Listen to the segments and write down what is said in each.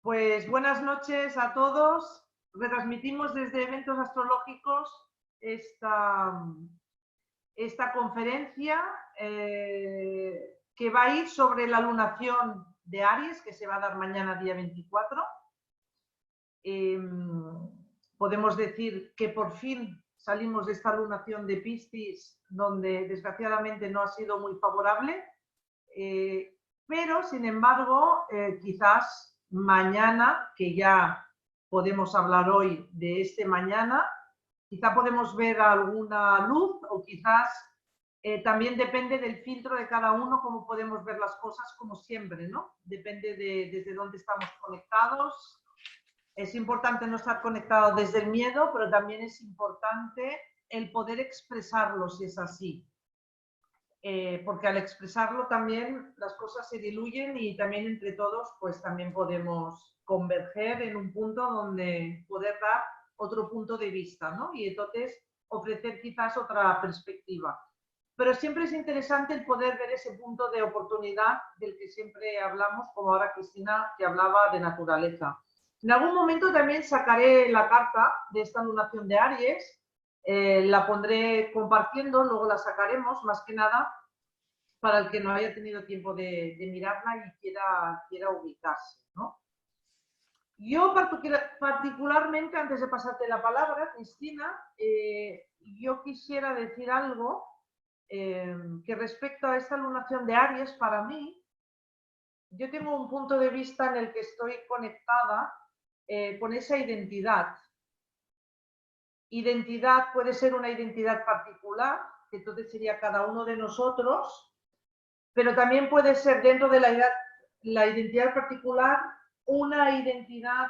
Pues buenas noches a todos. Retransmitimos desde Eventos Astrológicos esta conferencia que va a ir sobre la lunación de Aries, que se va a dar mañana día 24. Podemos decir que por fin salimos de esta lunación de Piscis, donde desgraciadamente no ha sido muy favorable, pero sin embargo quizás mañana, que ya podemos hablar hoy de este mañana, quizá podemos ver alguna luz o quizás también depende del filtro de cada uno, cómo podemos ver las cosas, como siempre, ¿no? Depende de desde dónde estamos conectados. Es importante no estar conectado desde el miedo, pero también es importante el poder expresarlo si es así. Porque al expresarlo también las cosas se diluyen y también entre todos pues también podemos converger en un punto donde poder dar otro punto de vista, ¿no? Y entonces ofrecer quizás otra perspectiva. Pero siempre es interesante el poder ver ese punto de oportunidad del que siempre hablamos, como ahora Cristina, que hablaba de naturaleza. En algún momento también sacaré la carta de esta lunación de Aries, la pondré compartiendo, luego la sacaremos, más que nada para el que no haya tenido tiempo de mirarla y quiera ubicarse, ¿no? Yo particularmente, antes de pasarte la palabra, Cristina, yo quisiera decir algo que respecto a esta lunación de Aries, para mí, yo tengo un punto de vista en el que estoy conectada con esa identidad. Identidad puede ser una identidad particular, que entonces sería cada uno de nosotros, pero también puede ser dentro de la identidad particular una identidad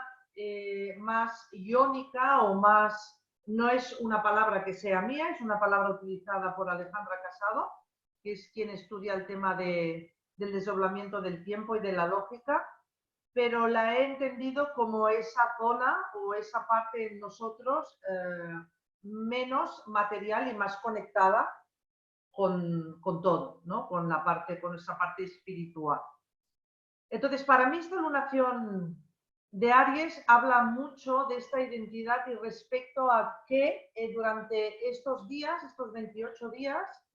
más iónica o más, no es una palabra que sea mía, es una palabra utilizada por Alejandra Casado, que es quien estudia el tema del desdoblamiento del tiempo y de la lógica, pero la he entendido como esa zona o esa parte en nosotros menos material y más conectada con todo, ¿no? Con esa parte espiritual. Entonces, para mí esta lunación de Aries habla mucho de esta identidad y respecto a que durante estos días, estos 28 días,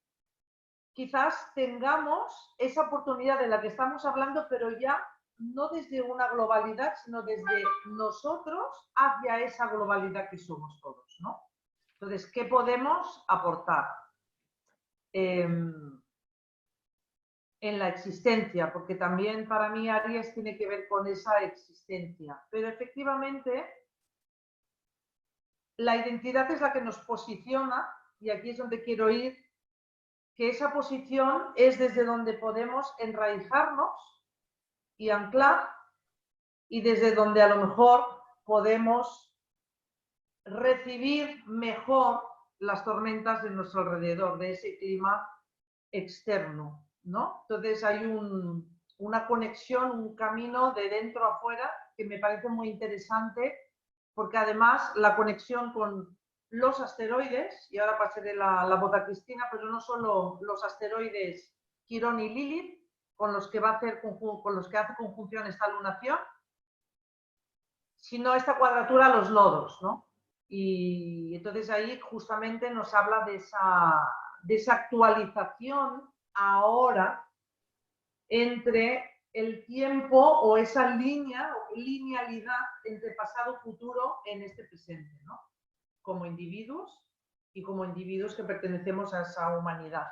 quizás tengamos esa oportunidad de la que estamos hablando, pero ya no desde una globalidad, sino desde nosotros hacia esa globalidad que somos todos, ¿no? Entonces, ¿qué podemos aportar en la existencia? Porque también para mí Aries tiene que ver con esa existencia. Pero efectivamente, la identidad es la que nos posiciona, y aquí es donde quiero ir, que esa posición es desde donde podemos enraijarnos y anclar, y desde donde a lo mejor podemos recibir mejor las tormentas de nuestro alrededor, de ese clima externo, ¿no? Entonces hay una conexión, un camino de dentro a fuera que me parece muy interesante, porque además la conexión con los asteroides, y ahora pasaré la voz a Cristina, pero no solo los asteroides Quirón y Lilith, con los que hace conjunción esta lunación, sino esta cuadratura a los nodos, ¿no? Y entonces ahí justamente nos habla de esa actualización ahora entre el tiempo o esa línea o linealidad entre pasado y futuro en este presente, ¿no? Como individuos y como individuos que pertenecemos a esa humanidad.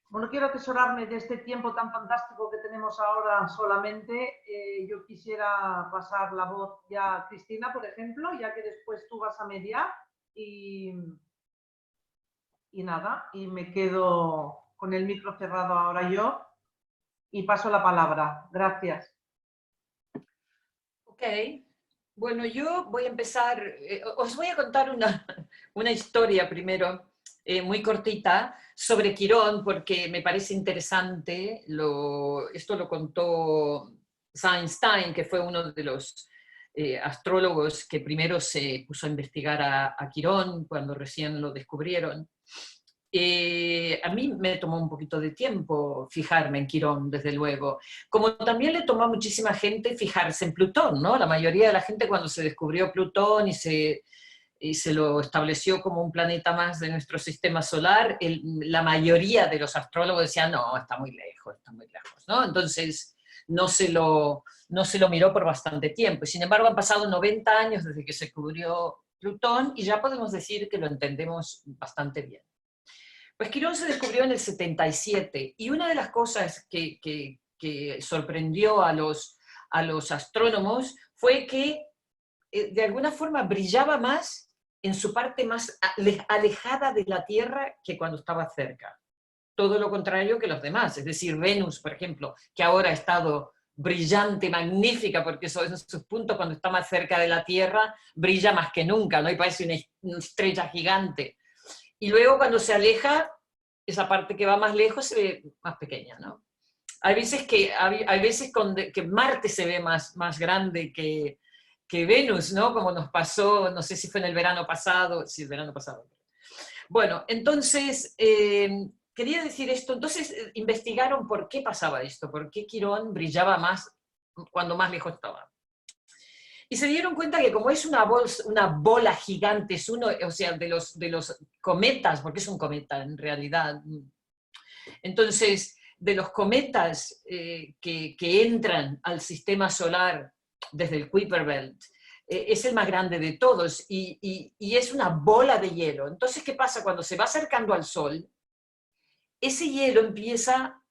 Bueno, quiero atesorarme de este tiempo tan fantástico que tenemos ahora solamente. Yo quisiera pasar la voz ya a Cristina, por ejemplo, ya que después tú vas a mediar y nada, y me quedo con el micro cerrado ahora yo y paso la palabra. Gracias. Ok, bueno, yo voy a empezar, os voy a contar una historia primero, muy cortita, sobre Quirón, porque me parece interesante. Esto lo contó Einstein, que fue uno de los astrólogos que primero se puso a investigar a Quirón cuando recién lo descubrieron. A mí me tomó un poquito de tiempo fijarme en Quirón, desde luego. Como también le tomó a muchísima gente fijarse en Plutón, ¿no? La mayoría de la gente cuando se descubrió Plutón y se lo estableció como un planeta más de nuestro sistema solar, la mayoría de los astrólogos decían, no, está muy lejos, ¿no? Entonces no se lo miró por bastante tiempo. Y sin embargo han pasado 90 años desde que se descubrió Plutón y ya podemos decir que lo entendemos bastante bien. Pues Quirón se descubrió en el 77 y una de las cosas que sorprendió a los astrónomos fue que de alguna forma brillaba más en su parte más alejada de la Tierra que cuando estaba cerca. Todo lo contrario que los demás, es decir, Venus, por ejemplo, que ahora ha estado brillante, magnífica, porque en sus puntos cuando está más cerca de la Tierra brilla más que nunca, ¿no? Y parece una estrella gigante. Y luego cuando se aleja, esa parte que va más lejos se ve más pequeña, ¿no? Hay veces que Marte se ve más grande que Venus, ¿no? Como nos pasó, no sé si fue en el verano pasado, sí, el verano pasado. Bueno, entonces, quería decir esto, entonces investigaron por qué pasaba esto, por qué Quirón brillaba más cuando más lejos estaba. Y se dieron cuenta que como es una bola gigante, es uno, o sea, de los cometas, porque es un cometa en realidad, entonces, de los cometas que entran al sistema solar desde el Kuiper Belt, es el más grande de todos y es una bola de hielo. Entonces, ¿qué pasa? Cuando se va acercando al Sol, ese hielo empieza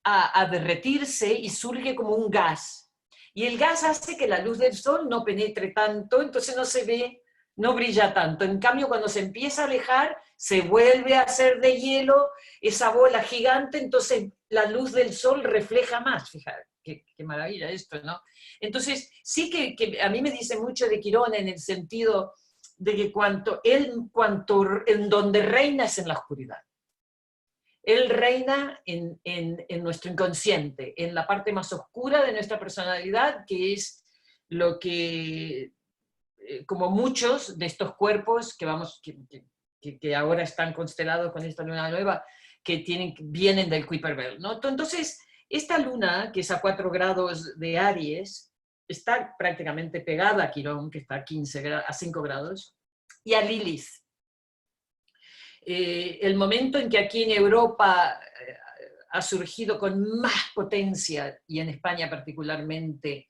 a derretirse y surge como un gas. Y el gas hace que la luz del Sol no penetre tanto, entonces no se ve, no brilla tanto. En cambio, cuando se empieza a alejar, se vuelve a hacer de hielo esa bola gigante, entonces la luz del Sol refleja más. Fíjate, qué maravilla esto, ¿no? Entonces, sí que a mí me dice mucho de Quirón en el sentido de que en donde reina es en la oscuridad. Él reina en nuestro inconsciente, en la parte más oscura de nuestra personalidad, que es lo que, como muchos de estos cuerpos que ahora están constelados con esta luna nueva, que vienen del Kuiper Belt, ¿no? Entonces, esta luna, que es a 4 grados de Aries, está prácticamente pegada a Quirón, que está a 5 grados, y a Lilith. El momento en que aquí en Europa ha surgido con más potencia, y en España particularmente,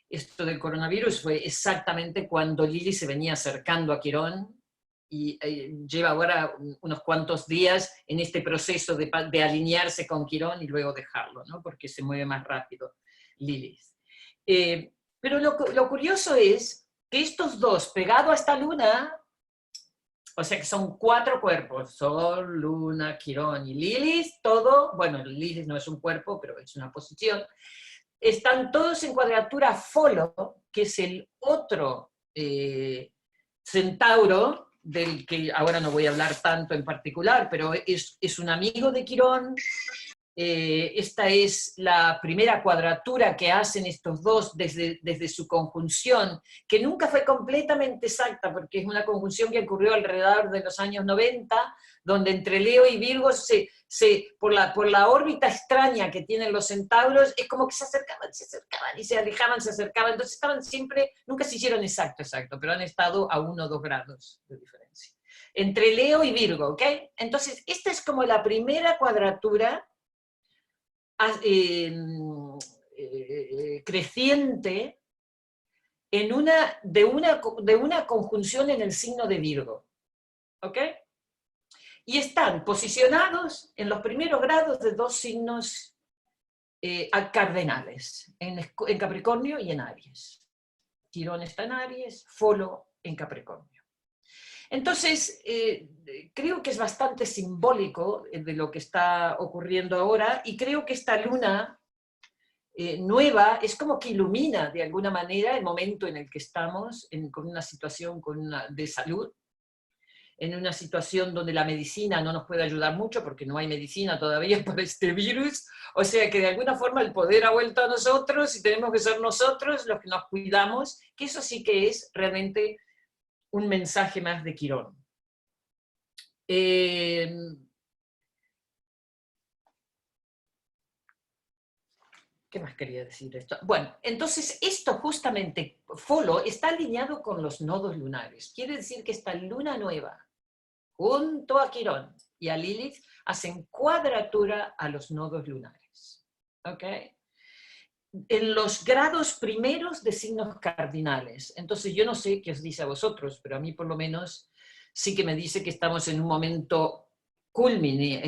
esto del coronavirus, fue exactamente cuando Lilith se venía acercando a Quirón, y lleva ahora unos cuantos días en este proceso de alinearse con Quirón y luego dejarlo, ¿no? Porque se mueve más rápido Lilith. Pero lo curioso es que estos dos, pegados a esta luna, o sea que son 4 cuerpos, Sol, Luna, Quirón y Lilith, todo, bueno, Lilith no es un cuerpo, pero es una posición, están todos en cuadratura Folo, que es el otro centauro, del que ahora no voy a hablar tanto en particular, pero es un amigo de Quirón. Esta es la primera cuadratura que hacen estos dos desde su conjunción, que nunca fue completamente exacta, porque es una conjunción que ocurrió alrededor de los años 90, donde entre Leo y Virgo, por la órbita extraña que tienen los centauros, es como que se acercaban y se alejaban, se acercaban, entonces estaban siempre, nunca se hicieron exacto, pero han estado a 1 o 2 grados de diferencia. Entre Leo y Virgo, ¿ok? Entonces, esta es como la primera cuadratura creciente de una conjunción en el signo de Virgo. ¿Ok? Y están posicionados en los primeros grados de 2 signos cardenales, en Capricornio y en Aries. Quirón está en Aries, Folo en Capricornio. Entonces, creo que es bastante simbólico de lo que está ocurriendo ahora, y creo que esta luna nueva es como que ilumina de alguna manera el momento en el que estamos, con una situación de salud, en una situación donde la medicina no nos puede ayudar mucho, porque no hay medicina todavía para este virus, o sea que de alguna forma el poder ha vuelto a nosotros, y tenemos que ser nosotros los que nos cuidamos, que eso sí que es realmente un mensaje más de Quirón. ¿Qué más quería decir esto? Bueno, entonces esto justamente, Folo está alineado con los nodos lunares. Quiere decir que esta luna nueva, junto a Quirón y a Lilith, hacen cuadratura a los nodos lunares. ¿Ok? En los grados primeros de signos cardinales. Entonces yo no sé qué os dice a vosotros, pero a mí por lo menos sí que me dice que estamos en un momento culmine,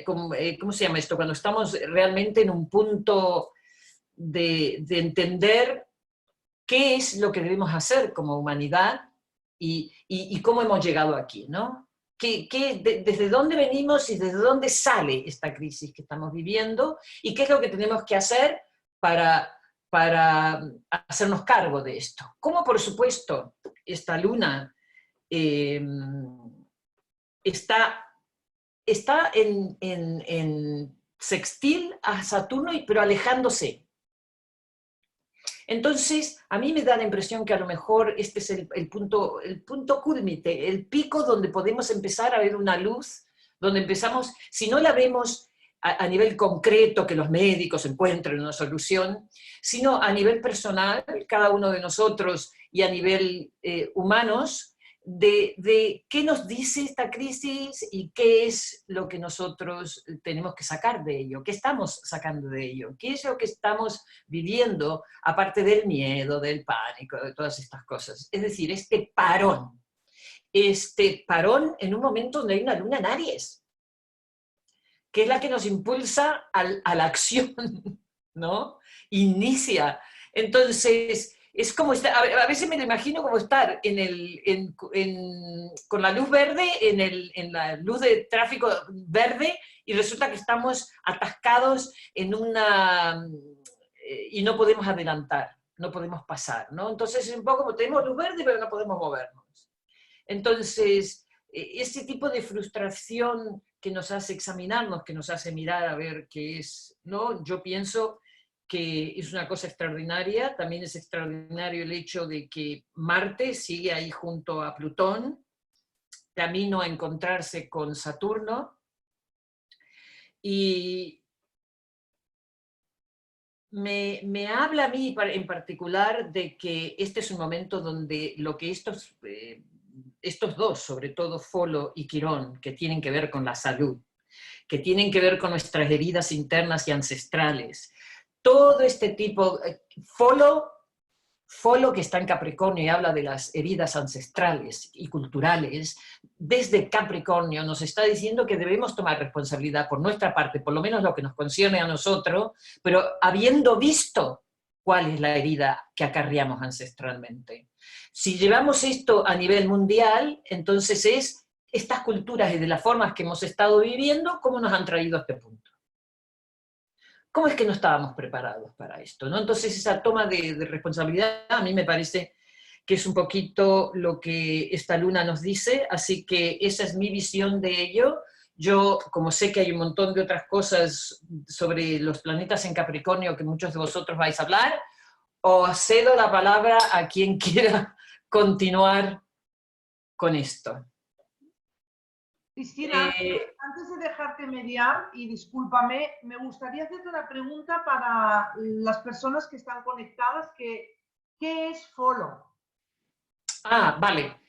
¿cómo se llama esto? Cuando estamos realmente en un punto de entender qué es lo que debemos hacer como humanidad y cómo hemos llegado aquí, ¿no? Desde dónde venimos y desde dónde sale esta crisis que estamos viviendo y qué es lo que tenemos que hacer para hacernos cargo de esto. Como por supuesto esta luna está en sextil a Saturno, pero alejándose. Entonces, a mí me da la impresión que a lo mejor este es el punto cúlmite, el pico donde podemos empezar a ver una luz, donde empezamos, si no la vemos a nivel concreto, que los médicos encuentren una solución, sino a nivel personal, cada uno de nosotros, y a nivel humanos, de qué nos dice esta crisis y qué es lo que nosotros tenemos que sacar de ello, qué estamos sacando de ello, qué es lo que estamos viviendo, aparte del miedo, del pánico, de todas estas cosas. Es decir, este parón en un momento donde hay una luna en Aries, que es la que nos impulsa a la acción, ¿no? Inicia. Entonces, es como estar, a veces me lo imagino como estar con la luz verde, en la luz de tráfico verde, y resulta que estamos atascados y no podemos adelantar, no podemos pasar, ¿no? Entonces es un poco como tenemos luz verde, pero no podemos movernos. Entonces, ese tipo de frustración que nos hace examinarnos, que nos hace mirar a ver qué es, ¿no? Yo pienso que es una cosa extraordinaria. También es extraordinario el hecho de que Marte sigue ahí junto a Plutón, camino a encontrarse con Saturno, y me habla a mí en particular de que este es un momento donde lo que estos dos, sobre todo Folo y Quirón, que tienen que ver con la salud, que tienen que ver con nuestras heridas internas y ancestrales, todo este tipo, Folo que está en Capricornio y habla de las heridas ancestrales y culturales, desde Capricornio nos está diciendo que debemos tomar responsabilidad por nuestra parte, por lo menos lo que nos concierne a nosotros, pero habiendo visto cuál es la herida que acarreamos ancestralmente. Si llevamos esto a nivel mundial, entonces es estas culturas y de las formas que hemos estado viviendo, cómo nos han traído a este punto. ¿Cómo es que no estábamos preparados para esto? ¿No? Entonces esa toma de responsabilidad a mí me parece que es un poquito lo que esta luna nos dice, así que esa es mi visión de ello. Yo, como sé que hay un montón de otras cosas sobre los planetas en Capricornio que muchos de vosotros vais a hablar, os cedo la palabra a quien quiera continuar con esto. Cristina, antes de dejarte mediar, y discúlpame, me gustaría hacerte una pregunta para las personas que están conectadas, ¿qué es Folo? Ah, vale.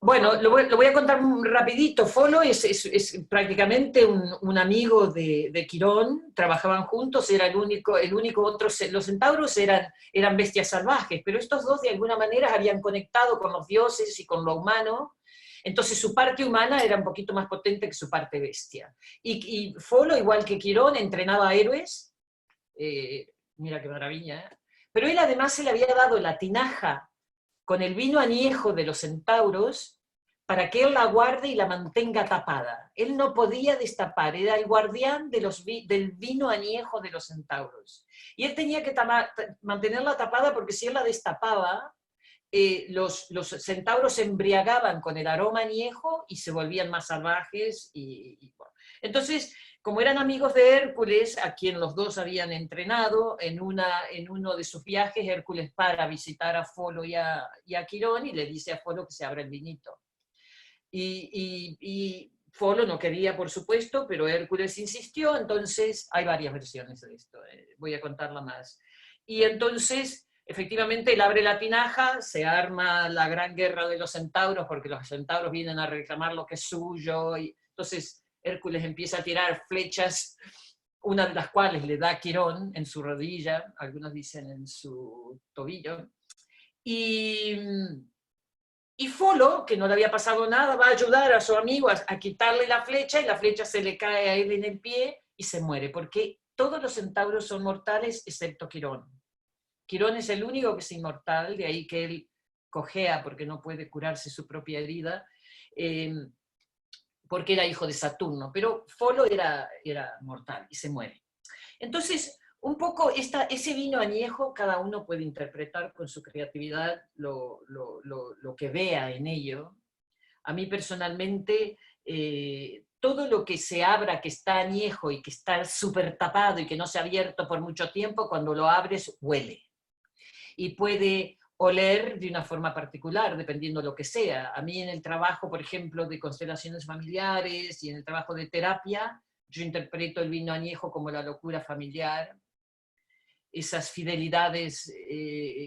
Bueno, lo voy a contar rapidito. Folo es prácticamente un amigo de Quirón, trabajaban juntos, era el único otro, los centauros eran bestias salvajes, pero estos dos de alguna manera habían conectado con los dioses y con lo humano, entonces su parte humana era un poquito más potente que su parte bestia. Y Folo, igual que Quirón, entrenaba héroes, mira qué maravilla, ¿eh? Pero él además se le había dado la tinaja con el vino añejo de los centauros para que él la guarde y la mantenga tapada. Él no podía destapar, era el guardián del vino añejo de los centauros. Y él tenía que mantenerla tapada porque si él la destapaba, los centauros se embriagaban con el aroma añejo y se volvían más salvajes. Bueno. Entonces, como eran amigos de Hércules, a quien los dos habían entrenado, en uno de sus viajes, Hércules para visitar a Folo y a Quirón y le dice a Folo que se abra el vinito. Y Folo no quería, por supuesto, pero Hércules insistió, entonces hay varias versiones de esto, voy a contarla más. Y entonces, efectivamente, él abre la tinaja, se arma la gran guerra de los centauros, porque los centauros vienen a reclamar lo que es suyo, y entonces Hércules empieza a tirar flechas, una de las cuales le da a Quirón en su rodilla, algunos dicen en su tobillo, y Folo, que no le había pasado nada, va a ayudar a su amigo a quitarle la flecha, y la flecha se le cae a él en el pie y se muere, porque todos los centauros son mortales excepto Quirón. Quirón es el único que es inmortal, de ahí que él cojea porque no puede curarse su propia herida, porque era hijo de Saturno, pero Folo era mortal y se muere. Entonces, un poco ese vino añejo, cada uno puede interpretar con su creatividad lo que vea en ello. A mí personalmente, todo lo que se abra, que está añejo y que está súper tapado y que no se ha abierto por mucho tiempo, cuando lo abres huele. Y puede oler de una forma particular, dependiendo de lo que sea. A mí en el trabajo, por ejemplo, de constelaciones familiares y en el trabajo de terapia, yo interpreto el vino añejo como la locura familiar, esas fidelidades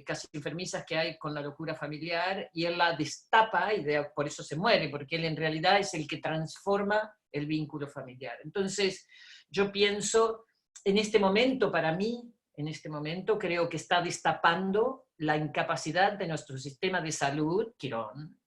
casi enfermizas que hay con la locura familiar, y él la destapa y por eso se muere, porque él en realidad es el que transforma el vínculo familiar. Entonces, yo pienso, en este momento, para mí, en este momento, creo que está destapando la incapacidad de nuestro sistema de salud, Quirón,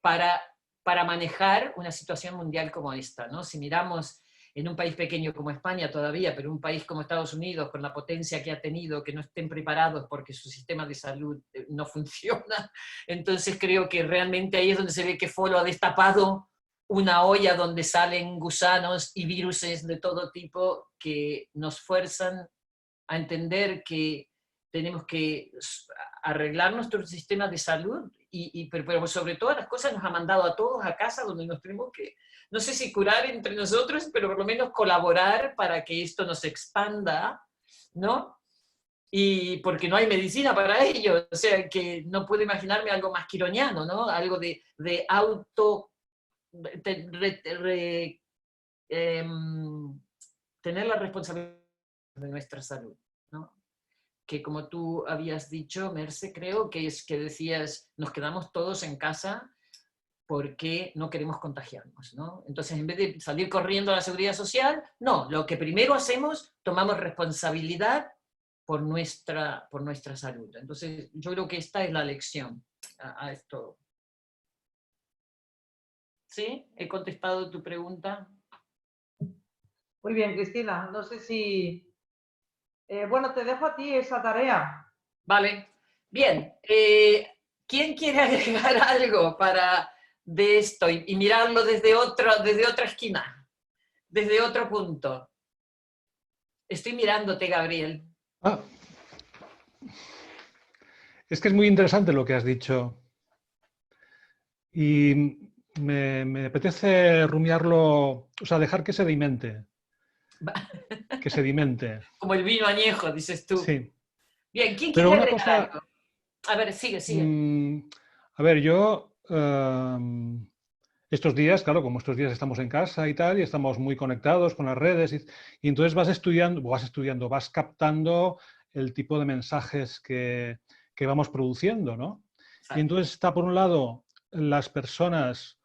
para manejar una situación mundial como esta, ¿no? Si miramos en un país pequeño como España todavía, pero un país como Estados Unidos, con la potencia que ha tenido, que no estén preparados porque su sistema de salud no funciona, entonces creo que realmente ahí es donde se ve que Folo ha destapado una olla donde salen gusanos y viruses de todo tipo que nos fuerzan a entender que tenemos que arreglar nuestro sistema de salud, pero sobre todas las cosas nos ha mandado a todos a casa donde nos tenemos que, no sé si curar entre nosotros, pero por lo menos colaborar para que esto nos expanda, ¿no? Y porque no hay medicina para ello, o sea que no puedo imaginarme algo más quironiano, ¿no? Algo de auto, tener la responsabilidad de nuestra salud, ¿no? Que como tú habías dicho, Merce, creo que es que decías, nos quedamos todos en casa porque no queremos contagiarnos, ¿no? Entonces, en vez de salir corriendo a la seguridad social, no, lo que primero hacemos, tomamos responsabilidad por nuestra salud. Entonces, yo creo que esta es la lección a esto. ¿Sí? ¿He contestado tu pregunta? Muy bien, Cristina. No sé si... bueno, te dejo a ti esa tarea. Vale. Bien. ¿Quién quiere agregar algo de esto y mirarlo desde otra esquina, desde otro punto? Estoy mirándote, Gabriel. Ah, es que es muy interesante lo que has dicho y me apetece rumiarlo, o sea, dejar que sedimente. Que sedimente. Como el vino añejo, dices tú. Sí. Bien, ¿quién Pero quiere una agregar cosa, algo? A ver, sigue. a ver, yo estos días, claro, como estos días estamos en casa y tal, y estamos muy conectados con las redes, y entonces vas captando el tipo de mensajes que vamos produciendo, ¿no? Y entonces está, por un lado, las personas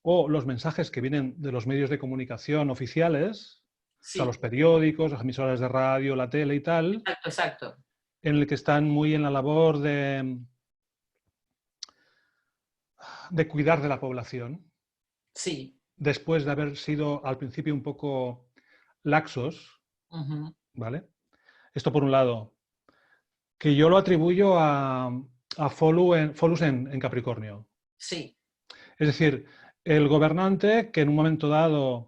o los mensajes que vienen de los medios de comunicación oficiales, Sí. o sea, los periódicos, las emisoras de radio, la tele y tal, Exacto. en el que están muy en la labor de cuidar de la población. Sí. Después de haber sido al principio un poco laxos, ¿vale? Esto por un lado, que yo lo atribuyo a Folus en Capricornio. Sí. Es decir, el gobernante que en un momento dado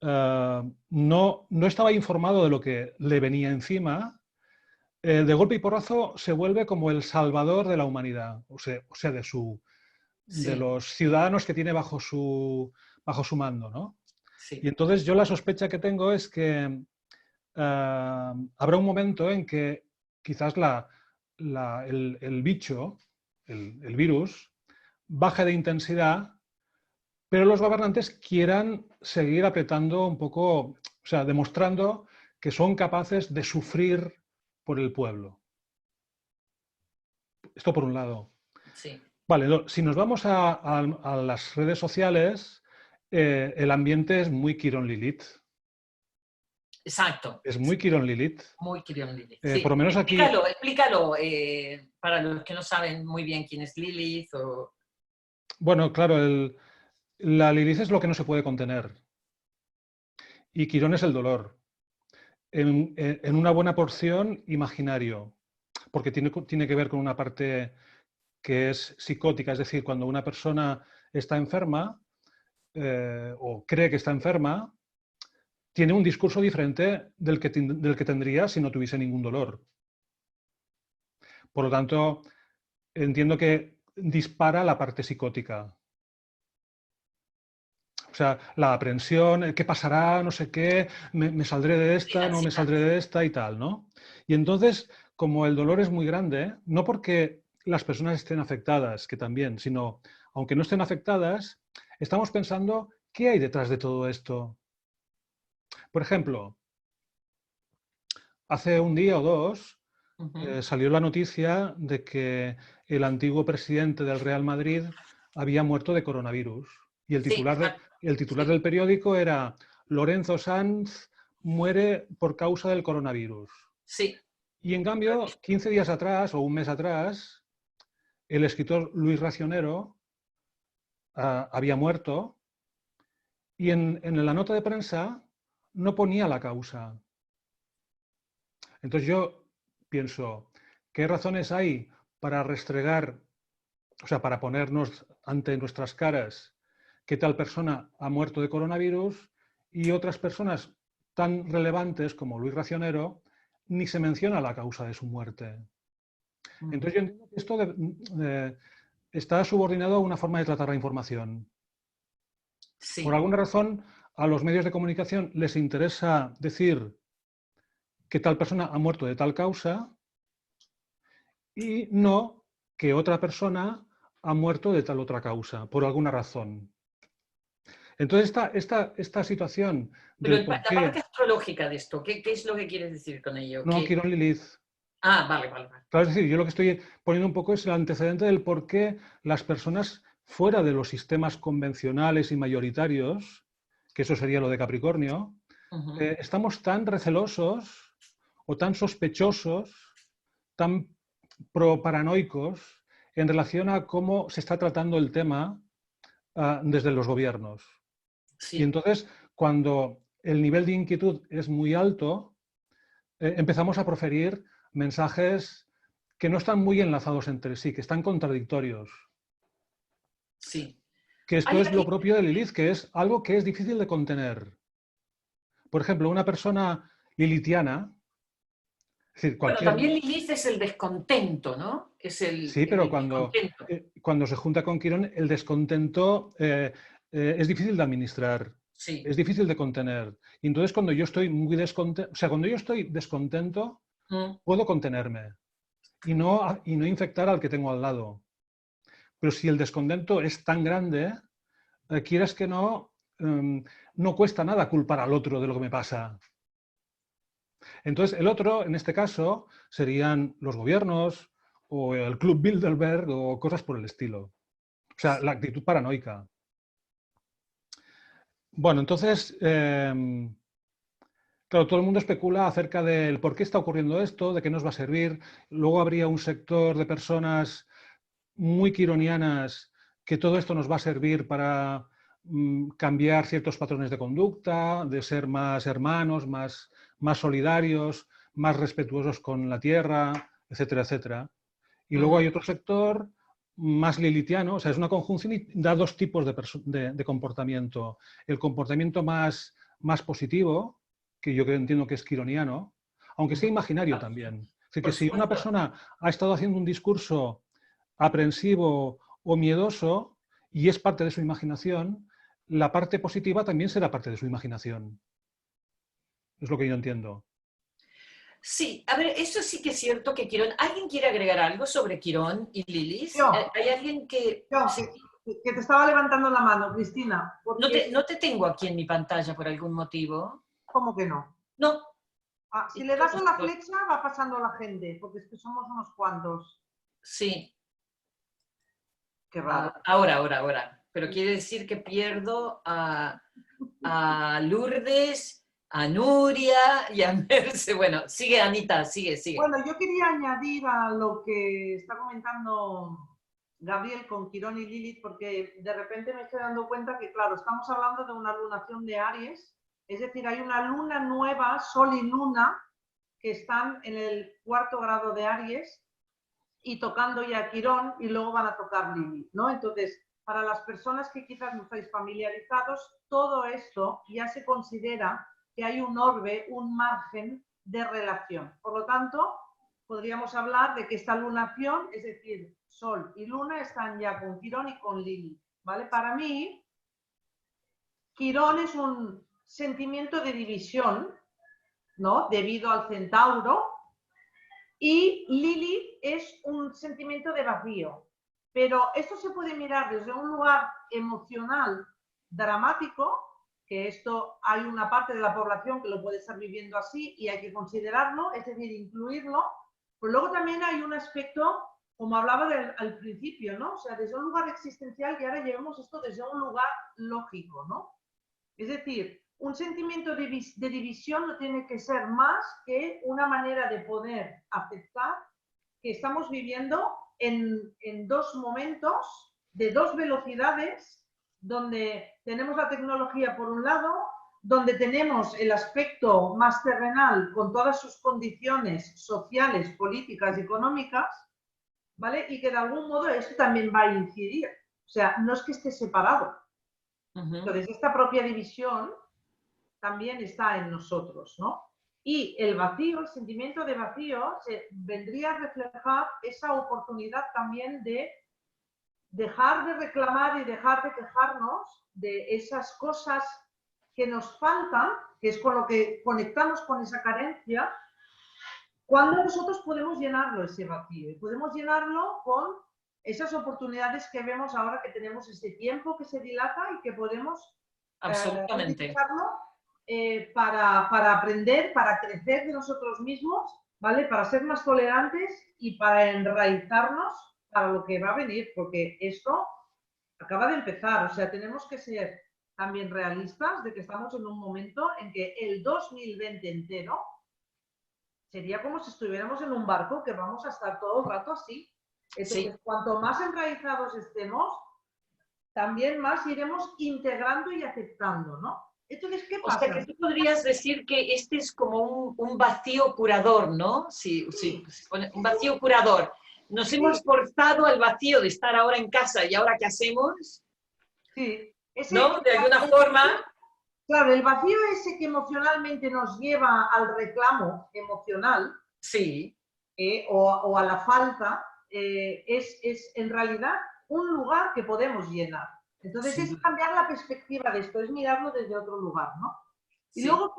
no estaba informado de lo que le venía encima, de golpe y porrazo se vuelve como el salvador de la humanidad, o sea de los ciudadanos que tiene bajo su mando, ¿no? Sí. Y entonces yo la sospecha que tengo es que habrá un momento en que quizás el bicho, el virus, baje de intensidad pero los gobernantes quieran seguir apretando un poco, o sea, demostrando que son capaces de sufrir por el pueblo. Esto por un lado. Sí. Vale, si nos vamos a las redes sociales, el ambiente es muy Quirón Lilith. Exacto. Es muy Quirón Lilith. Muy Quirón Lilith. Por Sí. lo menos aquí... Explícalo para los que no saben muy bien quién es Lilith. Bueno, claro, la Lilith es lo que no se puede contener. Y Quirón es el dolor. En una buena porción imaginario, porque tiene que ver con una parte que es psicótica, es decir, cuando una persona está enferma o cree que está enferma, tiene un discurso diferente del que tendría si no tuviese ningún dolor. Por lo tanto, entiendo que dispara la parte psicótica. O sea, la aprensión, ¿qué pasará? No sé qué, me saldré de esta, no me saldré de esta y tal, ¿no? Y entonces, como el dolor es muy grande, no porque las personas estén afectadas, que también, sino, aunque no estén afectadas, estamos pensando, ¿qué hay detrás de todo esto? Por ejemplo, hace un día o dos salió la noticia de que el antiguo presidente del Real Madrid había muerto de coronavirus. Y el titular del periódico era Lorenzo Sanz muere por causa del coronavirus. Sí. Y en cambio, 15 días atrás o un mes atrás, el escritor Luis Racionero había muerto y en la nota de prensa no ponía la causa. Entonces yo pienso, ¿qué razones hay para restregar, o sea, para ponernos ante nuestras caras que tal persona ha muerto de coronavirus y otras personas tan relevantes como Luis Racionero ni se menciona la causa de su muerte? Entonces yo entiendo que esto está subordinado a una forma de tratar la información. Sí. Por alguna razón, a los medios de comunicación les interesa decir que tal persona ha muerto de tal causa y no que otra persona ha muerto de tal otra causa, por alguna razón. Entonces, esta situación Pero del por la qué... parte astrológica de esto, ¿qué es lo que quieres decir con ello? No, Quirón Lilith. Ah, vale. Claro, es decir, yo lo que estoy poniendo un poco es el antecedente del por qué las personas fuera de los sistemas convencionales y mayoritarios, que eso sería lo de Capricornio, estamos tan recelosos o tan sospechosos, tan pro-paranoicos en relación a cómo se está tratando el tema desde los gobiernos. Sí. Y entonces, cuando el nivel de inquietud es muy alto, empezamos a proferir mensajes que no están muy enlazados entre sí, que están contradictorios. Sí. Que esto es lo propio de Lilith, que es algo que es difícil de contener. Por ejemplo, una persona lilithiana... Es decir, Bueno, también Lilith es el descontento, ¿no? Sí, pero cuando se junta con Quirón, el descontento es difícil de administrar, sí. Es difícil de contener. Y entonces cuando yo estoy muy descontento, o sea, cuando yo estoy descontento, puedo contenerme y no infectar al que tengo al lado. Pero si el descontento es tan grande, quieras que no, no cuesta nada culpar al otro de lo que me pasa. Entonces, el otro, en este caso, serían los gobiernos o el Club Bilderberg o cosas por el estilo. O sea, la actitud paranoica. Bueno, entonces, claro, todo el mundo especula acerca del por qué está ocurriendo esto, de qué nos va a servir. Luego habría un sector de personas muy quironianas que todo esto nos va a servir para cambiar ciertos patrones de conducta, de ser más hermanos, más solidarios, más respetuosos con la tierra, etcétera, etcétera. Y luego hay otro sector más lilithiano, o sea, es una conjunción y da dos tipos de comportamiento. El comportamiento más positivo, que yo entiendo que es quironiano, aunque sea imaginario también. Es decir, que si una persona ha estado haciendo un discurso aprensivo o miedoso y es parte de su imaginación, la parte positiva también será parte de su imaginación. Es lo que yo entiendo. Sí, a ver, eso sí que es cierto que Quirón... ¿Alguien quiere agregar algo sobre Quirón y Lilith? Yo. ¿Hay alguien que...? Yo. Sí. Que te estaba levantando la mano, Cristina. No te tengo aquí en mi pantalla por algún motivo. ¿Cómo que no? No. Si le das a la flecha va pasando la gente, porque es que somos unos cuantos. Sí. Qué raro. Ahora. Pero quiere decir que pierdo a Lourdes, a Nuria y a Merce. Bueno, sigue Anita, sigue. Bueno, yo quería añadir a lo que está comentando Gabriel con Quirón y Lilith, porque de repente me estoy dando cuenta que, claro, estamos hablando de una lunación de Aries, es decir, hay una luna nueva, Sol y Luna, que están en el 4º grado de Aries y tocando ya Quirón y luego van a tocar Lilith, ¿no? Entonces, para las personas que quizás no estáis familiarizados, todo esto ya se considera que hay un orbe, un margen de relación. Por lo tanto, podríamos hablar de que esta lunación, es decir, Sol y Luna, están ya con Quirón y con Lilith, ¿vale? Para mí, Quirón es un sentimiento de división, ¿no? Debido al Centauro, y Lilith es un sentimiento de vacío. Pero esto se puede mirar desde un lugar emocional dramático, que esto hay una parte de la población que lo puede estar viviendo así y hay que considerarlo, es decir, incluirlo. Pero luego también hay un aspecto, como hablaba al principio, ¿no? O sea, desde un lugar existencial y ahora llevemos esto desde un lugar lógico, ¿no? Es decir, un sentimiento de división no tiene que ser más que una manera de poder aceptar que estamos viviendo en dos momentos de dos velocidades, donde tenemos la tecnología por un lado, donde tenemos el aspecto más terrenal con todas sus condiciones sociales, políticas y económicas, ¿vale? Y que de algún modo esto también va a incidir. O sea, no es que esté separado. Entonces, esta propia división también está en nosotros, ¿no? Y el vacío, el sentimiento de vacío, vendría a reflejar esa oportunidad también de dejar de reclamar y dejar de quejarnos de esas cosas que nos faltan, que es con lo que conectamos con esa carencia, cuando nosotros podemos llenarlo ese vacío. Y podemos llenarlo con esas oportunidades que vemos ahora que tenemos este tiempo que se dilata y que podemos utilizarlo para aprender, para crecer de nosotros mismos, ¿vale? Para ser más tolerantes y para enraizarnos para lo que va a venir, porque esto acaba de empezar. O sea, tenemos que ser también realistas de que estamos en un momento en que el 2020 entero sería como si estuviéramos en un barco que vamos a estar todo el rato así. Entonces, cuanto más enraizados estemos, también más iremos integrando y aceptando, ¿no? Entonces, ¿qué pasa? O sea, que tú podrías decir que este es como un vacío curador, ¿no? Sí. Un vacío curador. Nos hemos forzado al vacío de estar ahora en casa y ahora ¿qué hacemos? Sí. ¿No? De alguna forma. Claro, el vacío ese que emocionalmente nos lleva al reclamo emocional, sí, o a la falta, es en realidad un lugar que podemos llenar. Entonces es cambiar la perspectiva de esto, es mirarlo desde otro lugar, ¿no? Y luego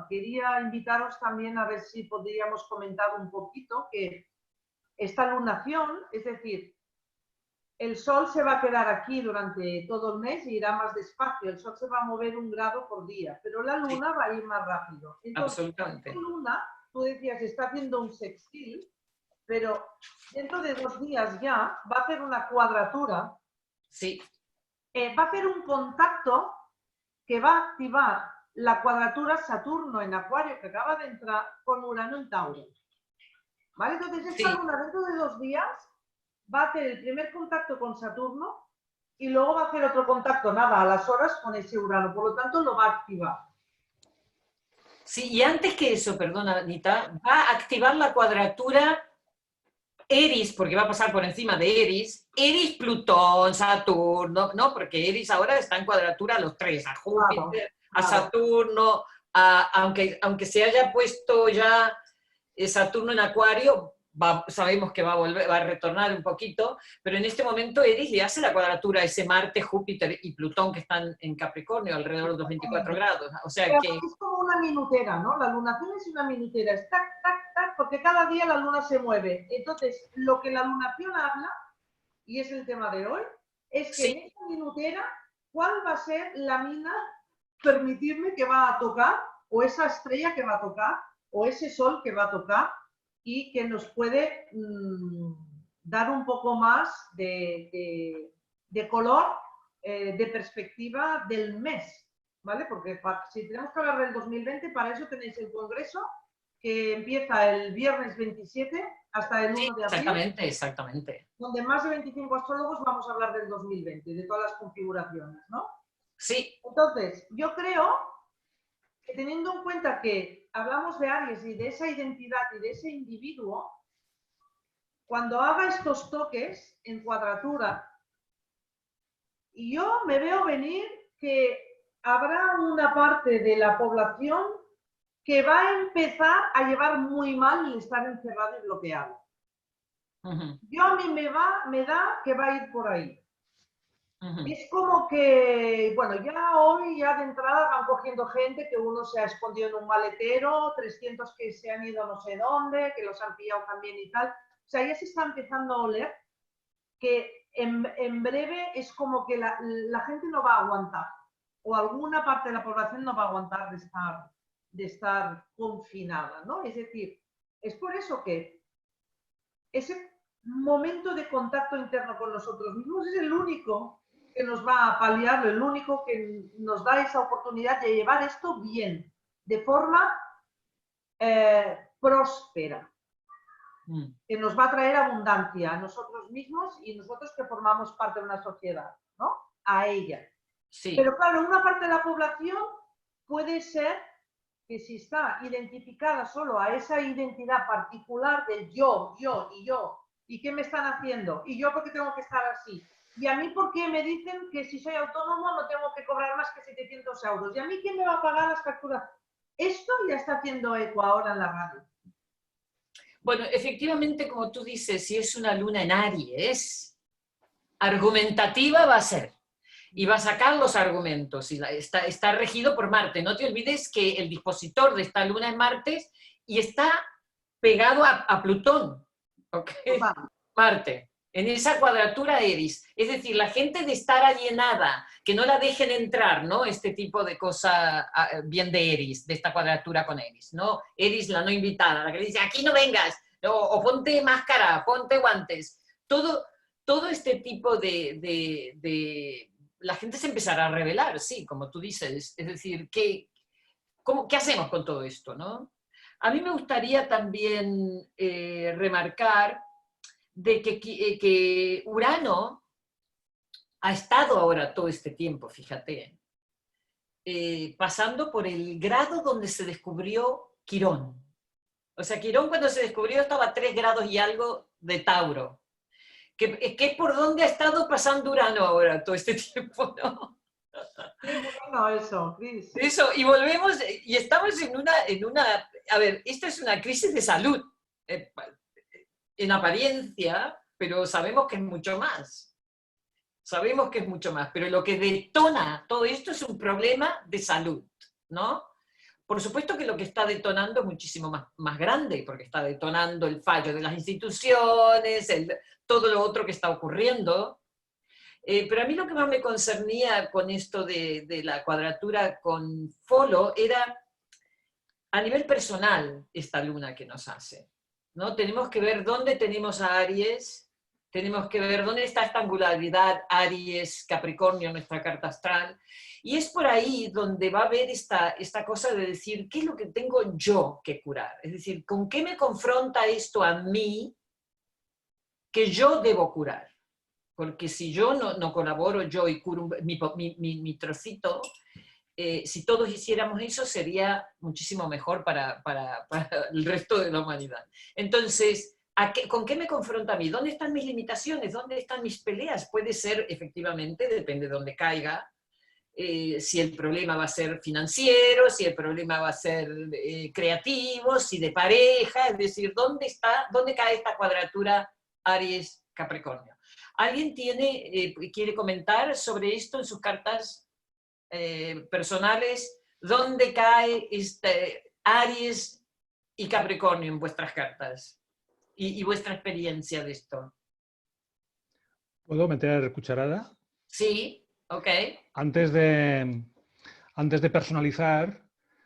quería invitaros también a ver si podríamos comentar un poquito que esta lunación, es decir, el Sol se va a quedar aquí durante todo el mes y irá más despacio. El Sol se va a mover 1 grado por día, pero la Luna va a ir más rápido. Entonces, absolutamente. la Luna, tú decías, está haciendo un sextil, pero dentro de 2 días ya va a hacer una cuadratura. Sí. Va a hacer un contacto que va a activar la cuadratura Saturno en Acuario, que acaba de entrar, con Urano en Tauro. ¿Vale? Entonces, esta Luna dentro de 2 días va a hacer el primer contacto con Saturno y luego va a hacer otro contacto, nada, a las horas con ese Urano. Por lo tanto, lo va a activar. Sí, y antes que eso, perdona, Anita, va a activar la cuadratura Eris, porque va a pasar por encima de Eris, Plutón, Saturno, ¿no? Porque Eris ahora está en cuadratura a los 3, a Júpiter, a Saturno, aunque se haya puesto ya Saturno en Acuario, sabemos que va a retornar un poquito, pero en este momento Eris le hace la cuadratura a ese Marte, Júpiter y Plutón que están en Capricornio, alrededor de los 24 grados. O sea que... Es como una minutera, ¿no? La lunación es una minutera, es tac, tac, tac, porque cada día la luna se mueve. Entonces, lo que la lunación habla, y es el tema de hoy, es que Sí. en esta minutera, ¿cuál va a ser la mina, permitirme, que va a tocar, o esa estrella que va a tocar, o ese sol que va a tocar, y que nos puede dar un poco más de color, de perspectiva del mes, ¿vale? Porque si tenemos que hablar del 2020, para eso tenéis el congreso, que empieza el viernes 27 hasta el 1 de abril. Exactamente, exactamente. Donde más de 25 astrólogos vamos a hablar del 2020, de todas las configuraciones, ¿no? Sí. Entonces, yo creo que teniendo en cuenta que hablamos de Aries y de esa identidad y de ese individuo, cuando haga estos toques en cuadratura, yo me veo venir que habrá una parte de la población que va a empezar a llevar muy mal el estar encerrado y bloqueado. Yo a mí me da que va a ir por ahí. Es como que, bueno, ya hoy, ya de entrada van cogiendo gente, que uno se ha escondido en un maletero, 300 que se han ido no sé dónde, que los han pillado también y tal. O sea, ya se está empezando a oler que en breve es como que la gente no va a aguantar, o alguna parte de la población no va a aguantar de estar confinada, ¿no? Es decir, es por eso que ese momento de contacto interno con nosotros mismos es el único que nos va a paliar, el único que nos da esa oportunidad de llevar esto bien, de forma próspera, que nos va a traer abundancia a nosotros mismos y nosotros que formamos parte de una sociedad, ¿no? A ella. Sí. Pero claro, una parte de la población puede ser que si está identificada solo a esa identidad particular del yo, ¿y qué me están haciendo? ¿Y yo por qué tengo que estar así? ¿Y a mí por qué me dicen que si soy autónomo no tengo que cobrar más que 700 euros? ¿Y a mí quién me va a pagar las facturas? Esto ya está haciendo eco ahora en la radio. Bueno, efectivamente, como tú dices, si es una luna en Aries, argumentativa va a ser. Y va a sacar los argumentos. Y está regido por Marte. No te olvides que el dispositor de esta luna es Marte y está pegado a Plutón. ¿Okay? Marte. En esa cuadratura Eris. Es decir, la gente de estar alienada, que no la dejen entrar, ¿no? Este tipo de cosa bien de Eris, de esta cuadratura con Eris, ¿no? Eris, la no invitada, la que dice, aquí no vengas, o ponte máscara, ponte guantes. Todo este tipo de la gente se empezará a rebelar, sí, como tú dices. Es decir, ¿qué hacemos con todo esto, no? A mí me gustaría también remarcar de que Urano ha estado ahora todo este tiempo, fíjate, pasando por el grado donde se descubrió Quirón. O sea, Quirón cuando se descubrió estaba a 3 grados y algo de Tauro. Que es por donde ha estado pasando Urano ahora todo este tiempo, ¿no? Qué bueno eso, Cris. Eso, y volvemos, y estamos en una, a ver, esta es una crisis de salud, en apariencia, pero sabemos que es mucho más. Sabemos que es mucho más, pero lo que detona todo esto es un problema de salud, ¿no? Por supuesto que lo que está detonando es muchísimo más grande, porque está detonando el fallo de las instituciones, todo lo otro que está ocurriendo. Pero a mí lo que más me concernía con esto de la cuadratura con Folo era a nivel personal esta luna que nos hace, ¿no? Tenemos que ver dónde tenemos a Aries, tenemos que ver dónde está esta angularidad Aries, Capricornio en nuestra carta astral, y es por ahí donde va a haber esta cosa de decir, ¿qué es lo que tengo yo que curar? Es decir, ¿con qué me confronta esto a mí que yo debo curar? Porque si yo no colaboro yo y curo mi trocito, si todos hiciéramos eso sería muchísimo mejor para el resto de la humanidad. Entonces, ¿con qué me confronta a mí? ¿Dónde están mis limitaciones? ¿Dónde están mis peleas? Puede ser, efectivamente, depende de dónde caiga, si el problema va a ser financiero, si el problema va a ser creativo, si de pareja, es decir, ¿dónde cae esta cuadratura Aries-Capricornio? ¿Alguien quiere comentar sobre esto en sus cartas personales? ¿Dónde cae Aries y Capricornio en vuestras cartas? Y vuestra experiencia de esto. ¿Puedo meter cucharada? Sí, ok. Antes de personalizar,